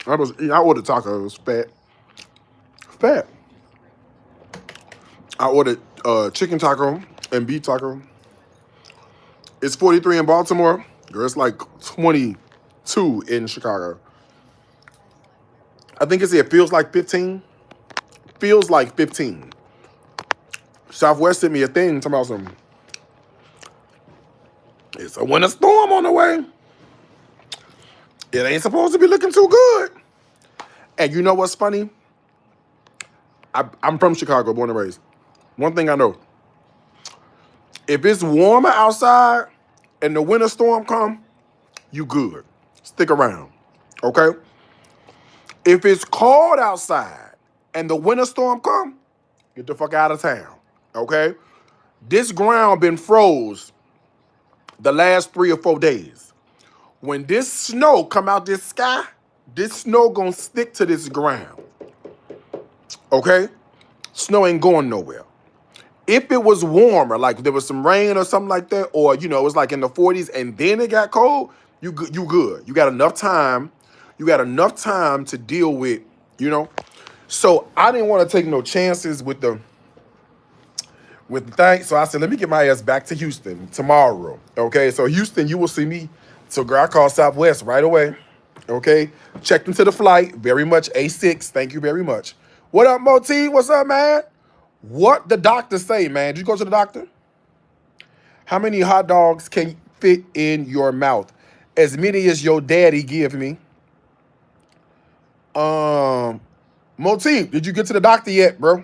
I ordered tacos, fat. I ordered chicken taco and beef taco. It's 43 in Baltimore. Girl, it's like 22 in Chicago. I think it feels like 15. Feels like 15. Southwest sent me a thing talking about some. It's a winter storm on the way. It ain't supposed to be looking too good. And you know what's funny? I'm from Chicago, born and raised. One thing I know. If it's warmer outside and the winter storm come, you good. Stick around. Okay? If it's cold outside and the winter storm come, get the fuck out of town. Okay? This ground been froze the last 3 or 4 days. When this snow come out this sky, this snow gonna stick to this ground. Okay? Snow ain't going nowhere. If it was warmer, like there was some rain or something like that, or it was like in the 40s and then it got cold, you good. You got enough time. You got enough time to deal with. So I didn't want to take no chances with the thing. So I said, let me get my ass back to Houston tomorrow. Okay, so Houston, you will see me. So girl, I called Southwest right away. Okay, checked into the flight. Very much A6. Thank you very much. What up, Moti? What's up, man? What the doctor say, man? Did you go to the doctor? How many hot dogs can fit in your mouth? As many as your daddy give me. Moti, did you get to the doctor yet, bro?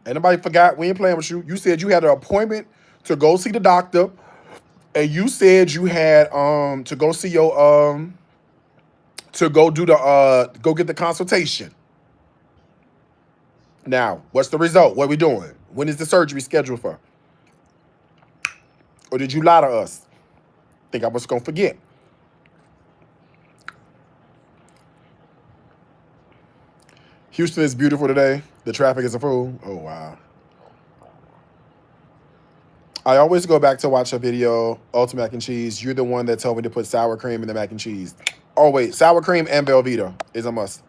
Ain't nobody forgot. We ain't playing with you. You said you had an appointment to go see the doctor, and you said you had to go see your to go do the go get the consultation. Now, what's the result? What are we doing? When is the surgery scheduled for? Or did you lie to us? Think I was gonna forget. Houston is beautiful today. The traffic is a fool. Oh, wow. I always go back to watch a video, Ultimate Mac and Cheese. You're the one that told me to put sour cream in the mac and cheese. Oh, wait. Sour cream and Velveeta is a must.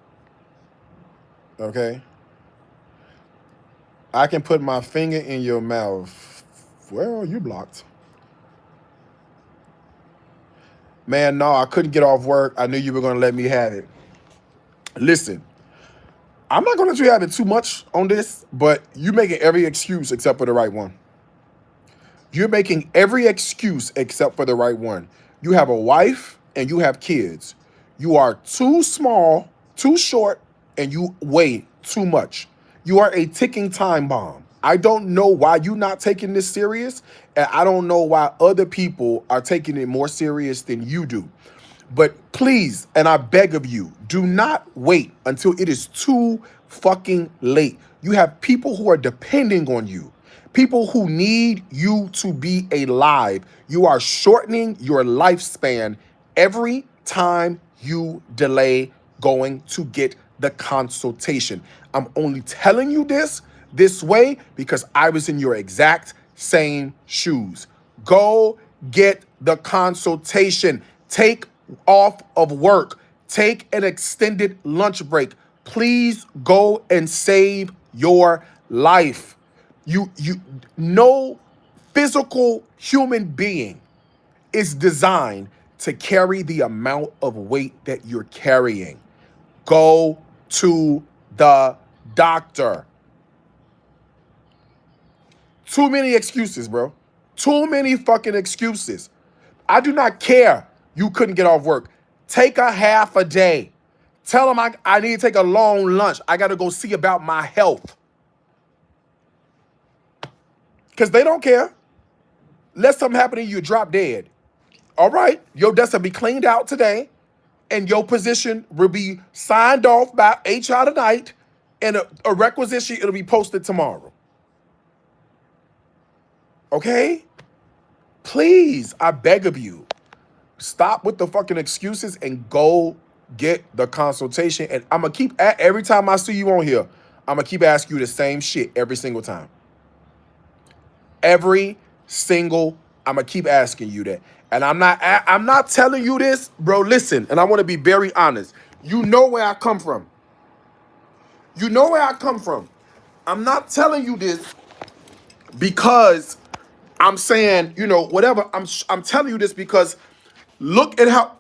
Okay? I can put my finger in your mouth. Well, you blocked. Man, no, I couldn't get off work. I knew you were going to let me have it. Listen, I'm not going to let you have it too much on this, but you're making every excuse except for the right one. You're making every excuse except for the right one. You have a wife and you have kids. You are too small, too short, and you weigh too much. You are a ticking time bomb. I don't know why you're not taking this serious, and I don't know why other people are taking it more serious than you do. But please, and I beg of you, do not wait until it is too fucking late. You have people who are depending on you. People who need you to be alive. You are shortening your lifespan every time you delay going to get the consultation. I'm only telling you this way because I was in your exact same shoes. Go get the consultation. Take off of work. Take an extended lunch break. Please go and save your life. No physical human being is designed to carry the amount of weight that you're carrying. Go to the doctor. Too many excuses, bro. Too many fucking excuses. I do not care you couldn't get off work. Take a half a day. Tell them I need to take a long lunch. I got to go see about my health. Because they don't care. Let something happen to you, drop dead. All right, your desk will be cleaned out today, and your position will be signed off by HR tonight, and a requisition, it'll be posted tomorrow. Okay? Please, I beg of you, stop with the fucking excuses and go get the consultation. And I'm gonna keep every time I see you on here, I'm gonna keep asking you the same shit every single time. Every single, I'm gonna keep asking you that. And I'm not telling you this, bro. Listen, and I want to be very honest. You know where I come from. You know where I come from. I'm not telling you this because I'm saying, whatever. I'm telling you this because look at how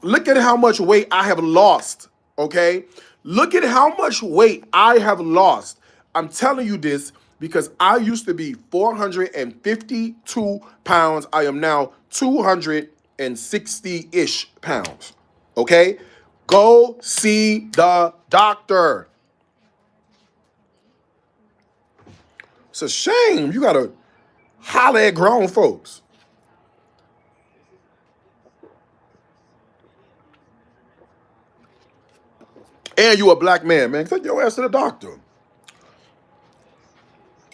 much weight I have lost. Okay? Look at how much weight I have lost. I'm telling you this because I used to be 452 pounds. I am now 260-ish pounds. Okay? Go see the doctor. It's a shame. You gotta holler at grown folks. And you a black man, man. Take your ass to the doctor.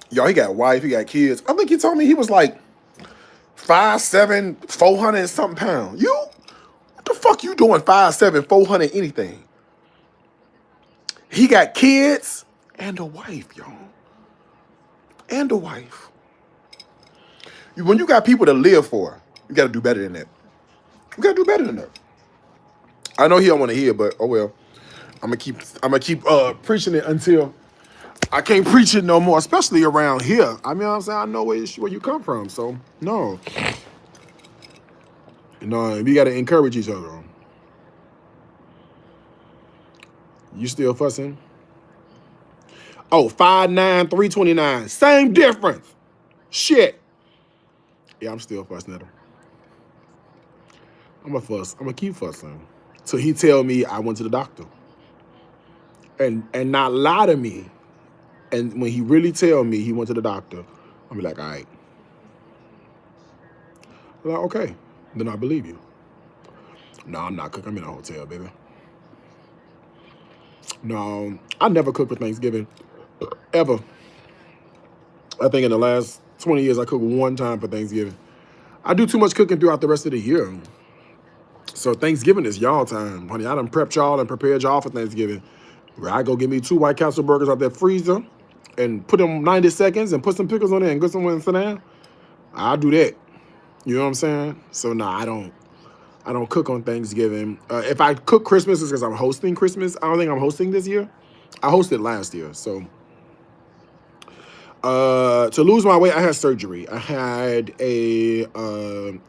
Y'all, he got a wife, he got kids. I think he told me he was like 5'7", 400 and something pounds. What the fuck you doing 5'7", 400 anything? He got kids and a wife, y'all. And a wife. When you got people to live for, you gotta do better than that. You gotta do better than that. I know he don't want to hear, but oh well. I'm gonna keep preaching it until I can't preach it no more, especially around here. I mean, what I'm saying, I know where you come from, so no. We gotta encourage each other. You still fussing? Oh, 5'9", 329. Same difference. Shit. Yeah, I'm still fussing at him. I'm gonna keep fussing. So he tell me I went to the doctor. And not lie to me. And when he really tell me he went to the doctor, I'm be like, all right. I'm like, okay, then I believe you. No, I'm not cooking. I'm in a hotel, baby. No, I never cook for Thanksgiving, ever. I think in the last 20 years, I cooked one time for Thanksgiving. I do too much cooking throughout the rest of the year. So Thanksgiving is y'all time, honey. I done prepped y'all and prepared y'all for Thanksgiving. Where I go get me 2 White Castle burgers out that freezer and put them 90 seconds and put some pickles on it and go somewhere and sit down. I'll do that. You know what I'm saying? So no, I don't cook on Thanksgiving. If I cook Christmas, it's because I'm hosting Christmas. I don't think I'm hosting this year. I hosted last year. So to lose my weight, I had surgery. I had a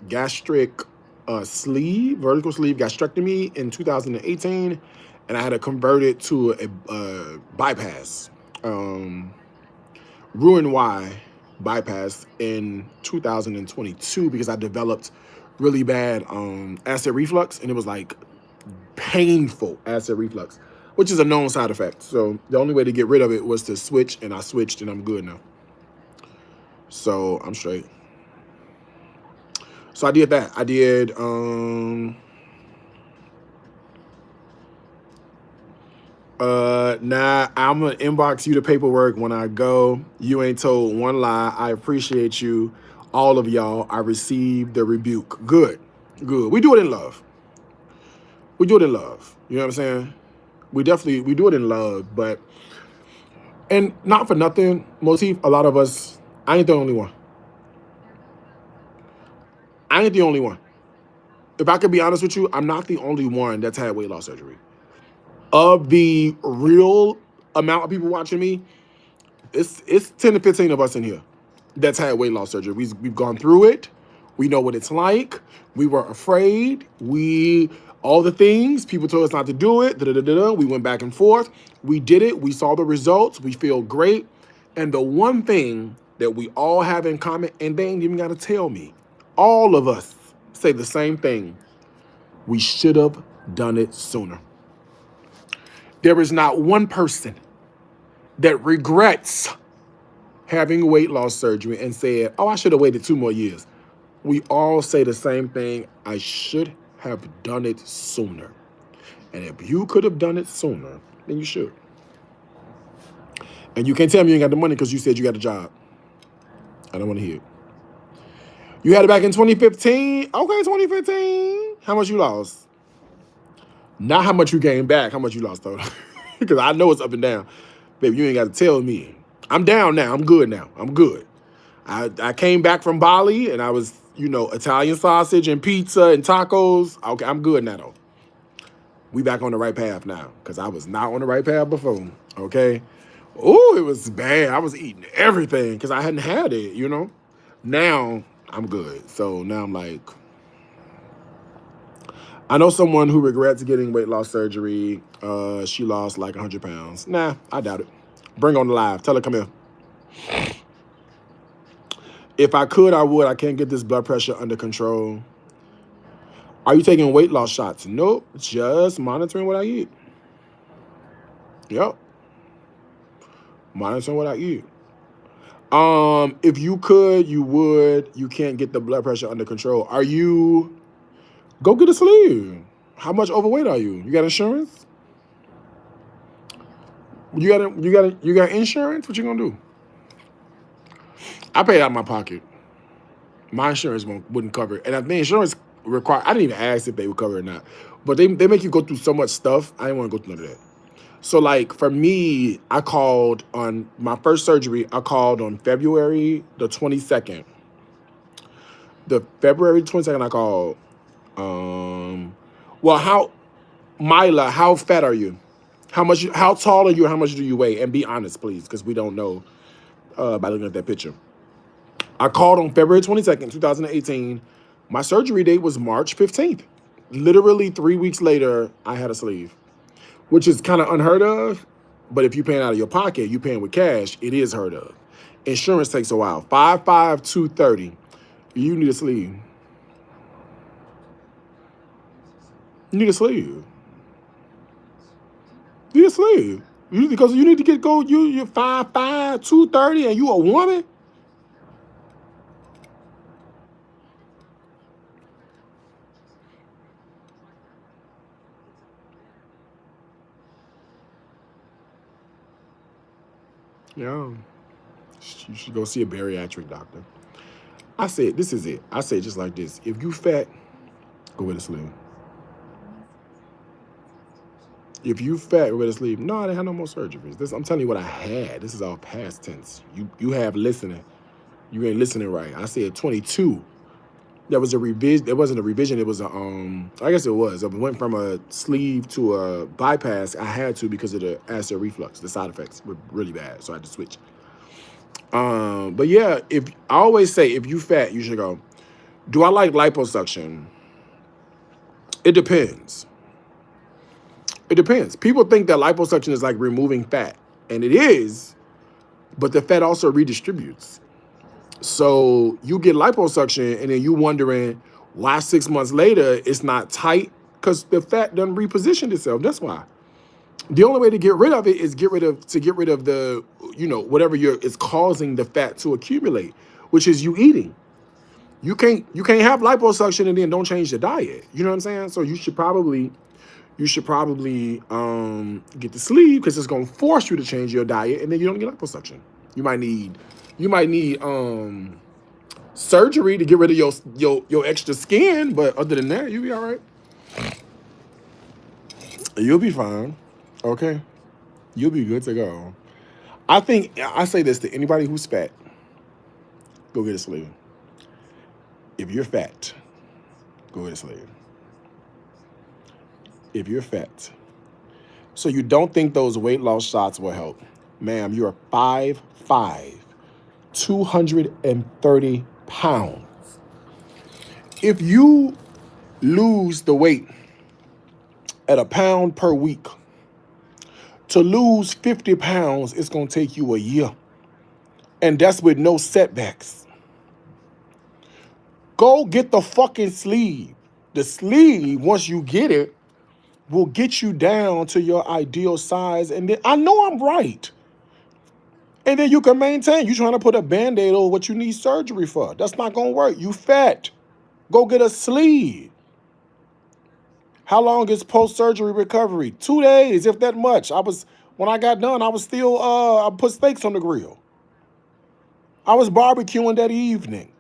gastric vertical sleeve gastrectomy in 2018, and I had to convert it to a bypass. Roux-en-Y bypass in 2022 because I developed really bad acid reflux, and it was like painful acid reflux, which is a known side effect. So the only way to get rid of it was to switch, and I switched, and I'm good now. So I'm straight. So I did that. I did nah, I'm gonna inbox you the paperwork when I go. You ain't told one lie. I appreciate you, all of y'all. I received the rebuke. Good. We do it in love. We do it in love. You know what I'm saying? We do it in love, and not for nothing, Motif, a lot of us, I ain't the only one. I ain't the only one. If I could be honest with you, I'm not the only one that's had weight loss surgery. Of the real amount of people watching me, it's 10 to 15 of us in here that's had weight loss surgery. We've gone through it. We know what it's like. We were afraid. All the things, people told us not to do it. We went back and forth. We did it. We saw the results. We feel great. And the one thing that we all have in common, and they ain't even got to tell me, all of us say the same thing. We should have done it sooner. There is not one person that regrets having weight loss surgery and said, oh, I should have waited 2 more years. We all say the same thing. I should have done it sooner. And if you could have done it sooner, then you should. And you can't tell me you ain't got the money because you said you got a job. I don't want to hear it. You had it back in 2015? Okay, 2015. How much you lost? Not how much you gained back, how much you lost though. Because I know it's up and down. Baby, you ain't got to tell me. I'm down now. I'm good now. I'm good. I came back from Bali and I was, Italian sausage and pizza and tacos. Okay, I'm good now though. We back on the right path now. Because I was not on the right path before. Okay. Oh, it was bad. I was eating everything because I hadn't had it. Now I'm good. So now I'm like, I know someone who regrets getting weight loss surgery. She lost like 100 pounds. Nah, I doubt it. Bring on the live. Tell her come here. If I could, I would. I can't get this blood pressure under control. Are you taking weight loss shots? Nope. Just monitoring what I eat. Yep. Monitoring what I eat. If you could, you would. You can't get the blood pressure under control. Are you? Go get a sleeve. How much overweight are you? You got insurance? You got insurance? What you gonna do? I pay out of my pocket. My insurance wouldn't cover it. And the insurance require. I didn't even ask if they would cover it or not. But they make you go through so much stuff. I didn't want to go through none of that. So like for me, I called on my first surgery. I called on February the 22nd. The February 22nd, I called. Well, Mila, how fat are you? How tall are you? How much do you weigh? And be honest, please, because we don't know by looking at that picture. I called on February 22nd, 2018. My surgery date was March 15th. Literally 3 weeks later, I had a sleeve, which is kind of unheard of. But if you're paying out of your pocket, you're paying with cash, it is heard of. Insurance takes a while. 55230. You need a sleeve. You need a sleeve. You need a sleeve. Because you need to you're 5'5", 230, and you a woman? Yeah. You should go see a bariatric doctor. I said, this is it. I say just like this. If you fat, go with a sleeve. If you fat, go with a sleeve. No, I didn't have no more surgeries. I'm telling you what I had. This is all past tense. You have listening. You ain't listening right. I said 22. That was a revision. It wasn't a revision. It was I guess it was. I went from a sleeve to a bypass. I had to because of the acid reflux. The side effects were really bad, so I had to switch. But yeah, if I always say if you fat, you should go. Do I like liposuction? It depends. It depends. People think that liposuction is like removing fat, and it is, but the fat also redistributes. So you get liposuction, and then you wondering why 6 months later it's not tight because the fat done repositioned itself. That's why. The only way to get rid of it is get rid of the whatever is causing the fat to accumulate, which is you eating. You can't have liposuction and then don't change the diet. You know what I'm saying? So you should probably get the sleeve because it's gonna force you to change your diet, and then you don't get liposuction. You might need surgery to get rid of your extra skin, but other than that, you'll be all right. You'll be fine. Okay, you'll be good to go. I think I say this to anybody who's fat: go get a sleeve. If you're fat, go get a sleeve. If you're fat, so you don't think those weight loss shots will help, ma'am? You are 5'5", 230 pounds. If you lose the weight at a pound per week, to lose 50 pounds, it's going to take you a year. And that's with no setbacks. Go get the fucking sleeve. The sleeve, once you get it, will get you down to your ideal size. And then I know I'm right. And then you can maintain. You trying to put a Band-Aid over what you need surgery for. That's not going to work. You fat. Go get a sleeve. How long is post-surgery recovery? 2 days, if that much. When I got done, I was still, I put steaks on the grill. I was barbecuing that evening.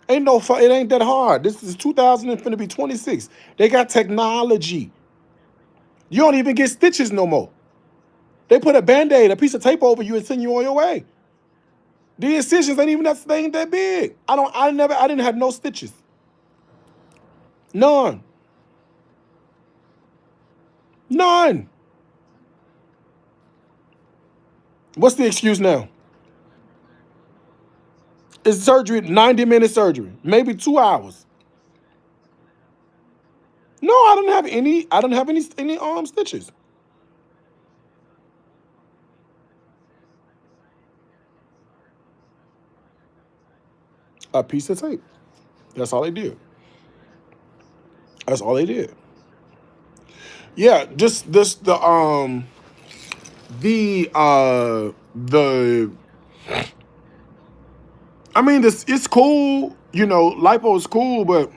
It ain't that hard. This is 2000 and finna be 26. They got technology. You don't even get stitches no more. They put a Band-Aid, a piece of tape over you and send you on your way. The incisions ain't even that, they ain't that big. I didn't have no stitches. None. None. What's the excuse now? It's surgery, 90-minute surgery, maybe 2 hours. No, I don't have any. I don't have any stitches. A piece of tape. That's all they did. That's all they did. Yeah, just this the I mean this it's cool, lipo is cool, but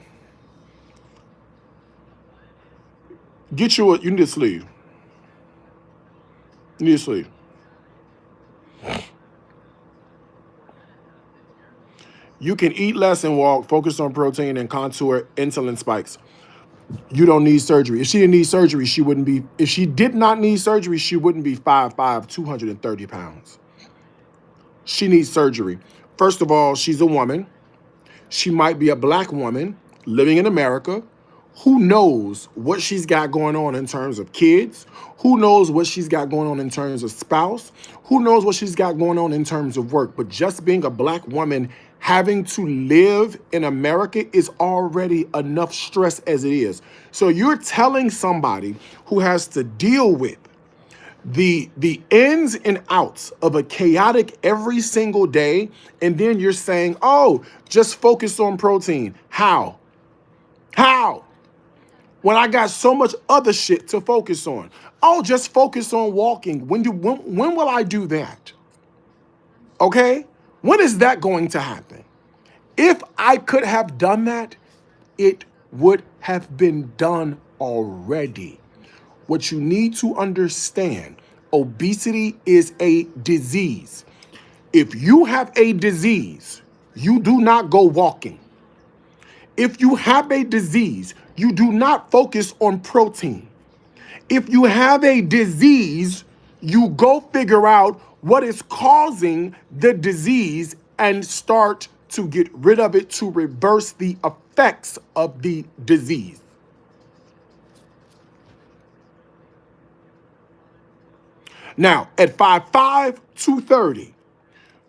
you need a sleeve. You need a sleeve. You can eat less and walk, focus on protein and contour insulin spikes. You don't need surgery. If she didn't need surgery, she wouldn't be. If she did not need surgery, she wouldn't be 5'5", 230 pounds. She needs surgery. First of all, she's a woman. She might be a black woman living in America. Who knows what she's got going on in terms of kids? Who knows what she's got going on in terms of spouse? Who knows what she's got going on in terms of work? But just being a black woman having to live in America is already enough stress as it is. So you're telling somebody who has to deal with the ins and outs of a chaotic every single day, and then you're saying, oh, just focus on protein. How? When I got so much other shit to focus on. Oh, just focus on walking. When will I do that? Okay? When is that going to happen? If I could have done that, it would have been done already. What you need to understand, obesity is a disease. If you have a disease, you do not go walking. If you have a disease, you do not focus on protein. If you have a disease, you go figure out what is causing the disease and start to get rid of it to reverse the effects of the disease. Now, at 5'5", 230,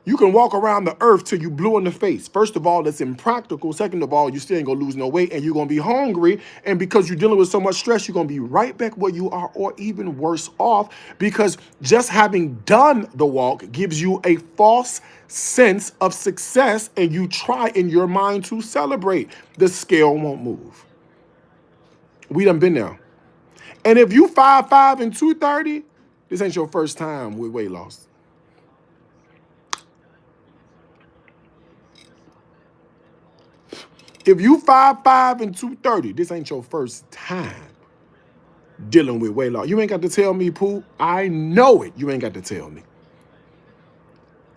you can walk around the earth till you blue in the face. First of all, that's impractical. Second of all, you still ain't gonna lose no weight and you're gonna be hungry. And because you're dealing with so much stress, you're gonna be right back where you are or even worse off, because just having done the walk gives you a false sense of success and you try in your mind to celebrate. The scale won't move. We done been there. And if you 5'5" and 230, this ain't your first time with weight loss. If you 5'5" and 230, this ain't your first time dealing with weight loss. You ain't got to tell me, Pooh. I know it. You ain't got to tell me.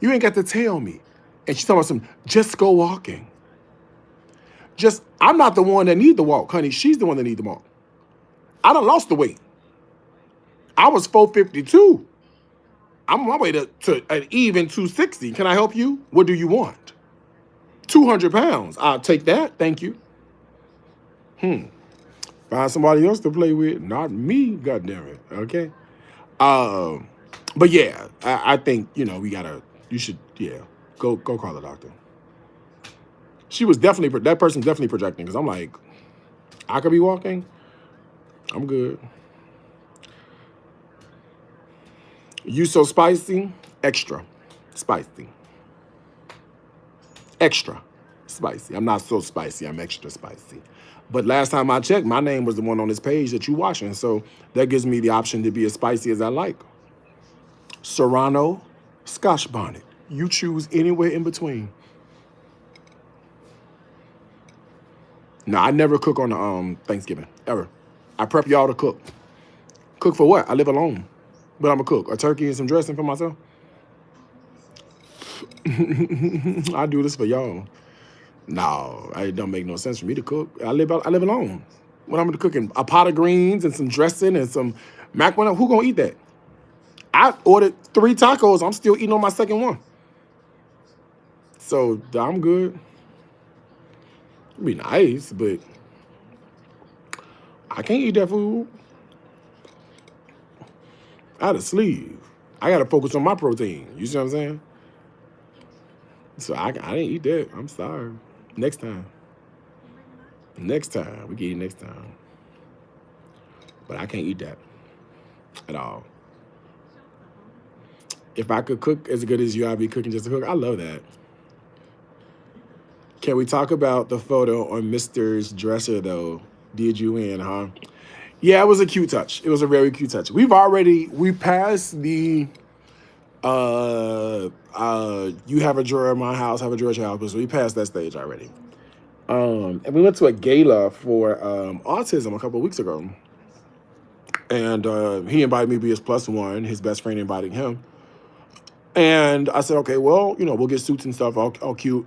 You ain't got to tell me. And she's talking about just go walking. I'm not the one that need the walk, honey. She's the one that need the walk. I done lost the weight. I was 452. I'm on my way to an even 260. Can I help you? What do you want? 200 pounds. I'll take that. Thank you. Find somebody else to play with. Not me, goddammit. Okay? But yeah, I think, you should, go call the doctor. That person's definitely projecting, because I'm like, I could be walking. I'm good. You so spicy? Extra spicy. Extra spicy. I'm not so spicy. I'm extra spicy. But last time I checked, my name was the one on this page that you watching. So that gives me the option to be as spicy as I like. Serrano, Scotch bonnet. You choose anywhere in between. No, I never cook on Thanksgiving, ever. I prep y'all to cook. Cook for what? I live alone. But I'm a cook. A turkey and some dressing for myself. I do this for y'all. No, it don't make no sense for me to cook. I live alone. When I'm cooking a pot of greens and some dressing and some Mac went up. Who gonna eat that? I ordered 3 tacos. I'm still eating on my second one. So I'm good. It'd be nice, but I can't eat that food. Out of sleeve. I gotta focus on my protein. You see what I'm saying? So I didn't eat that. I'm sorry. Next time. Next time. We can eat next time. But I can't eat that at all. If I could cook as good as you, I'd be cooking just to cook. I love that. Can we talk about the photo on Mister's dresser though? Did you win, huh? Yeah, it was a cute touch. It was a very cute touch. We passed the you have a drawer in my house, have a drawer at your house, so we passed that stage already. And we went to a gala for autism a couple of weeks ago. And he invited me to be his plus one. His best friend invited him. And I said, okay, well, we'll get suits and stuff, all cute.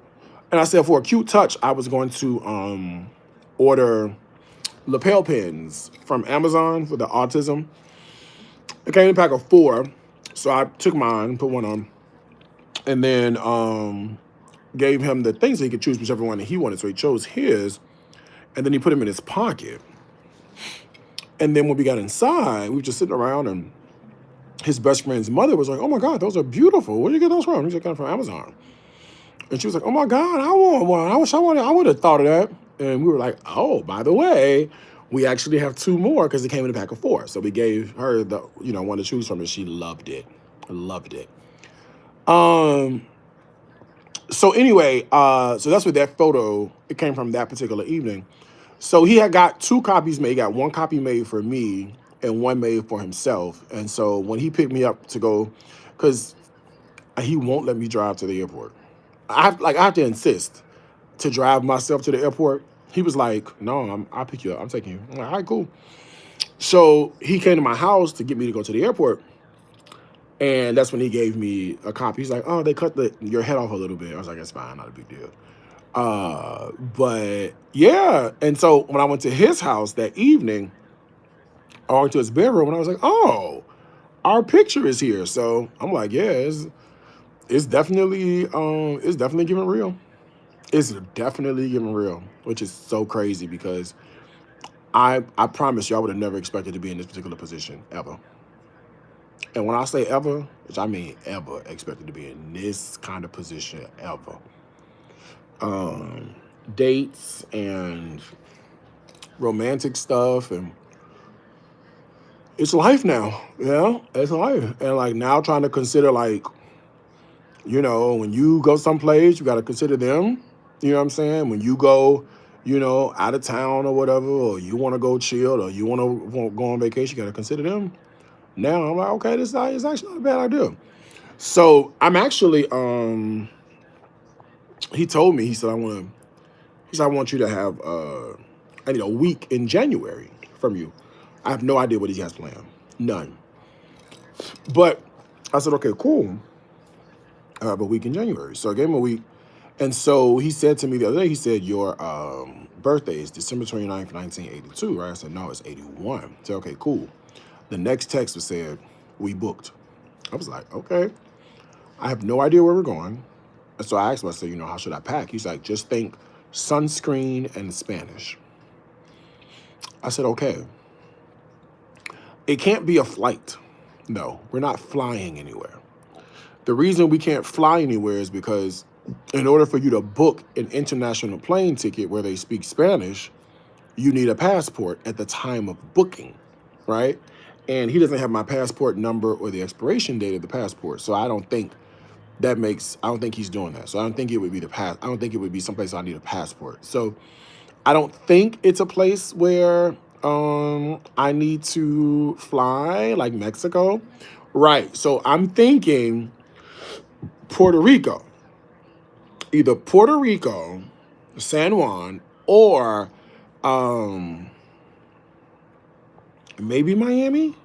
And I said, for a cute touch, I was going to order lapel pins from Amazon for the autism. It came in a pack of 4. So I took mine, put one on, and then gave him the things so he could choose whichever one that he wanted. So he chose his, and then he put him in his pocket. And then when we got inside, we were just sitting around, and his best friend's mother was like, "Oh my God, those are beautiful. Where did you get those from?" He said, "I got them from Amazon." And she was like, "Oh my God, I want one. I would have thought of that." And we were like, "Oh, by the way, we actually have 2 more because it came in a pack of 4." So we gave her the, one to choose from, and she loved it. Loved it. So anyway, so that's what that photo, it came from that particular evening. So he had got 2 copies made. He got 1 copy made for me and 1 made for himself. And so when he picked me up to go, because he won't let me drive to the airport. I have to insist to drive myself to the airport. He was like, "No, I'll pick you up. I'm taking you." I'm like, "All right, cool." So he came to my house to get me to go to the airport. And that's when he gave me a copy. He's like, "Oh, they cut your head off a little bit." I was like, "It's fine, not a big deal." But yeah. And so when I went to his house that evening, I went to his bedroom and I was like, "Oh, our picture is here." So I'm like, "Yeah, it's definitely giving real. It's definitely giving real," which is so crazy because I promise you I would have never expected to be in this particular position ever. And when I say ever, which I mean ever, expected to be in this kind of position ever. Dates and romantic stuff, and it's life now. It's life. And like now trying to consider, like, when you go someplace, you got to consider them. You know what I'm saying? When you go, out of town or whatever, or you want to go chill, or you want to go on vacation, you got to consider them. Now I'm like, okay, this is actually not a bad idea. So I'm actually, he told me, he said, I want you to have, I need a week in January from you. I have no idea what he has planned. None. But I said, okay, cool. I have a week in January. So I gave him a week. And so he said to me the other day, he said, your birthday is December 29th, 1982, right? I said, no, it's 81. I said, okay, cool. The next text was said, we booked. I was like, okay. I have no idea where we're going. And so I asked him, I said, how should I pack? He's like, just think sunscreen and Spanish. I said, okay. It can't be a flight. No, we're not flying anywhere. The reason we can't fly anywhere is because in order for you to book an international plane ticket where they speak Spanish, you need a passport at the time of booking, right? And he doesn't have my passport number or the expiration date of the passport. So I don't think he's doing that. So I don't think it would be I don't think it would be someplace I need a passport. So I don't think it's a place where I need to fly, like Mexico. Right. So I'm thinking Puerto Rico. Either Puerto Rico, San Juan, or maybe Miami.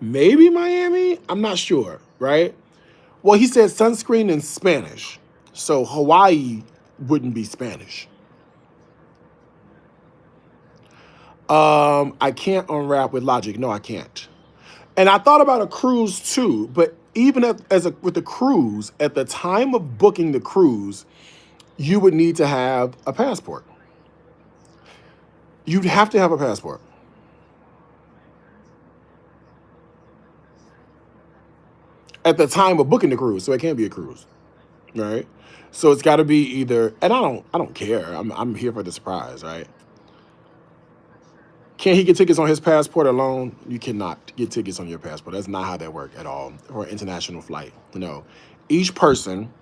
Maybe Miami. I'm not sure, right? Well, he said sunscreen in Spanish. So Hawaii wouldn't be Spanish. I can't unwrap with logic. No, I can't. And I thought about a cruise too, but even with the cruise, at the time of booking the cruise, you would need to have a passport. You'd have to have a passport at the time of booking the cruise, so it can't be a cruise, right? So it's got to be either, and I don't care. I'm here for the surprise, right? Can he get tickets on his passport alone? You cannot get tickets on your passport. That's not how that works at all for an international flight. No, each person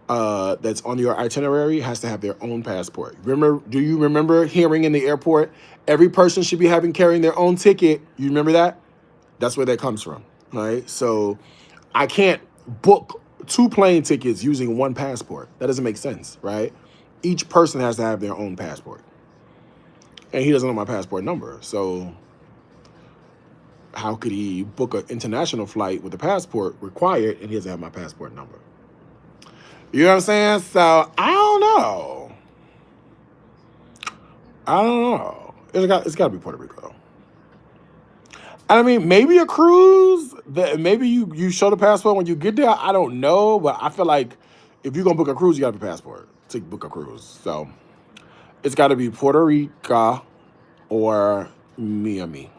that's on your itinerary has to have their own passport. Remember? Do you remember hearing in the airport every person should be having carrying their own ticket? You remember that? That's where that comes from, right? So I can't book two plane tickets using one passport. That doesn't make sense, right? Each person has to have their own passport, and he doesn't know my passport number. So how could he book an international flight with a passport required and he doesn't have my passport number? You know what I'm saying? So I don't know. I don't know. It's got to be Puerto Rico. I mean, maybe a cruise. That maybe you show the passport when you get there. I don't know, but I feel like if you're gonna book a cruise, you got to have a passport to book a cruise. So it's got to be Puerto Rico or Miami.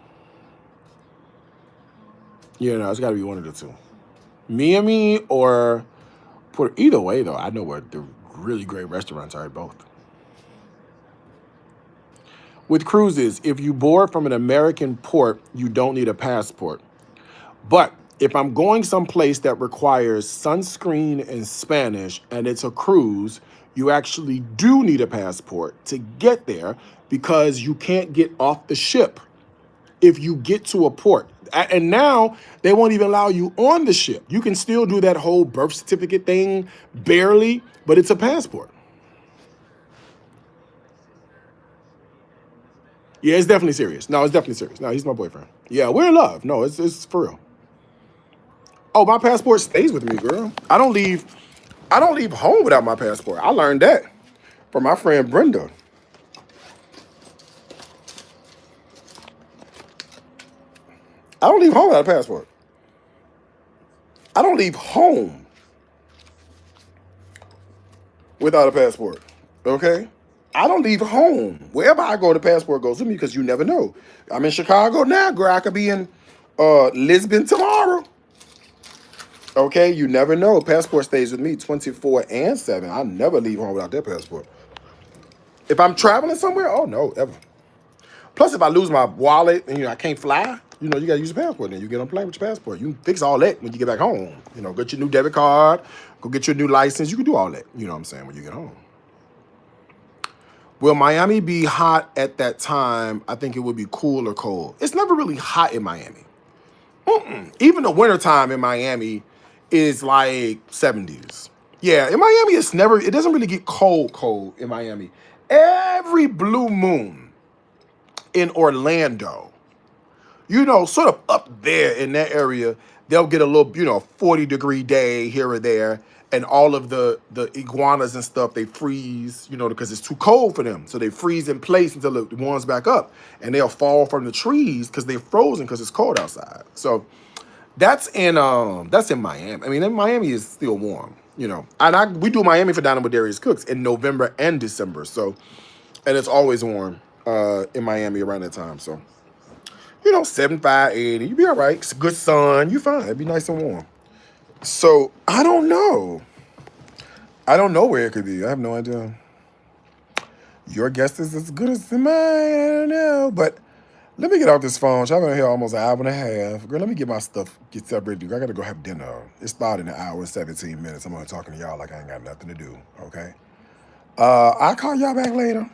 You know, it's got to be one of the two. Miami or Puerto. Either way, though, I know where the really great restaurants are at both. With cruises, if you board from an American port, you don't need a passport. But if I'm going someplace that requires sunscreen and Spanish and it's a cruise, you actually do need a passport to get there because you can't get off the ship if you get to a port. And now they won't even allow you on the ship. You can still do that whole birth certificate thing, barely, but it's a passport. Yeah, it's definitely serious. No, it's definitely serious. No, he's my boyfriend. Yeah, we're in love. No, it's for real. Oh, my passport stays with me, girl. I don't leave home without my passport. I learned that from my friend Brenda. I don't leave home without a passport. I don't leave home without a passport. Okay? I don't leave home. Wherever I go, the passport goes with me because you never know. I'm in Chicago now, girl. I could be in Lisbon tomorrow. Okay, you never know. Passport stays with me 24 and 7. I never leave home without that passport. If I'm traveling somewhere, oh no, ever. Plus, if I lose my wallet and I can't fly, you gotta use a passport. Then you get on a plane with your passport. You can fix all that when you get back home. Get your new debit card, go get your new license. You can do all that. You know what I'm saying, when you get home. Will Miami be hot at that time? I think it would be cool or cold. It's never really hot in Miami. Even the wintertime in Miami is like 70s. Yeah, in Miami, it doesn't really get cold in Miami. Every blue moon in Orlando, sort of up there in that area, they'll get a little, 40-degree day here or there. And all of the iguanas and stuff, they freeze, because it's too cold for them. So they freeze in place until it warms back up. And they'll fall from the trees because they're frozen because it's cold outside. So that's in Miami. I mean, in Miami is still warm. And we do Miami for Dining with Darius Cooks in November and December. So, and it's always warm in Miami around that time. So, 75, 80, you be all right. It's good sun, you fine. It'd be nice and warm. So I don't know. I don't know where it could be. I have no idea. Your guess is as good as mine. I don't know. But let me get off this phone. I've been here almost an hour and a half. Girl, let me get my stuff, get separated. I got to go have dinner. It started in an hour and 17 minutes. I'm going to talking to y'all like I ain't got nothing to do. Okay? I'll call y'all back later.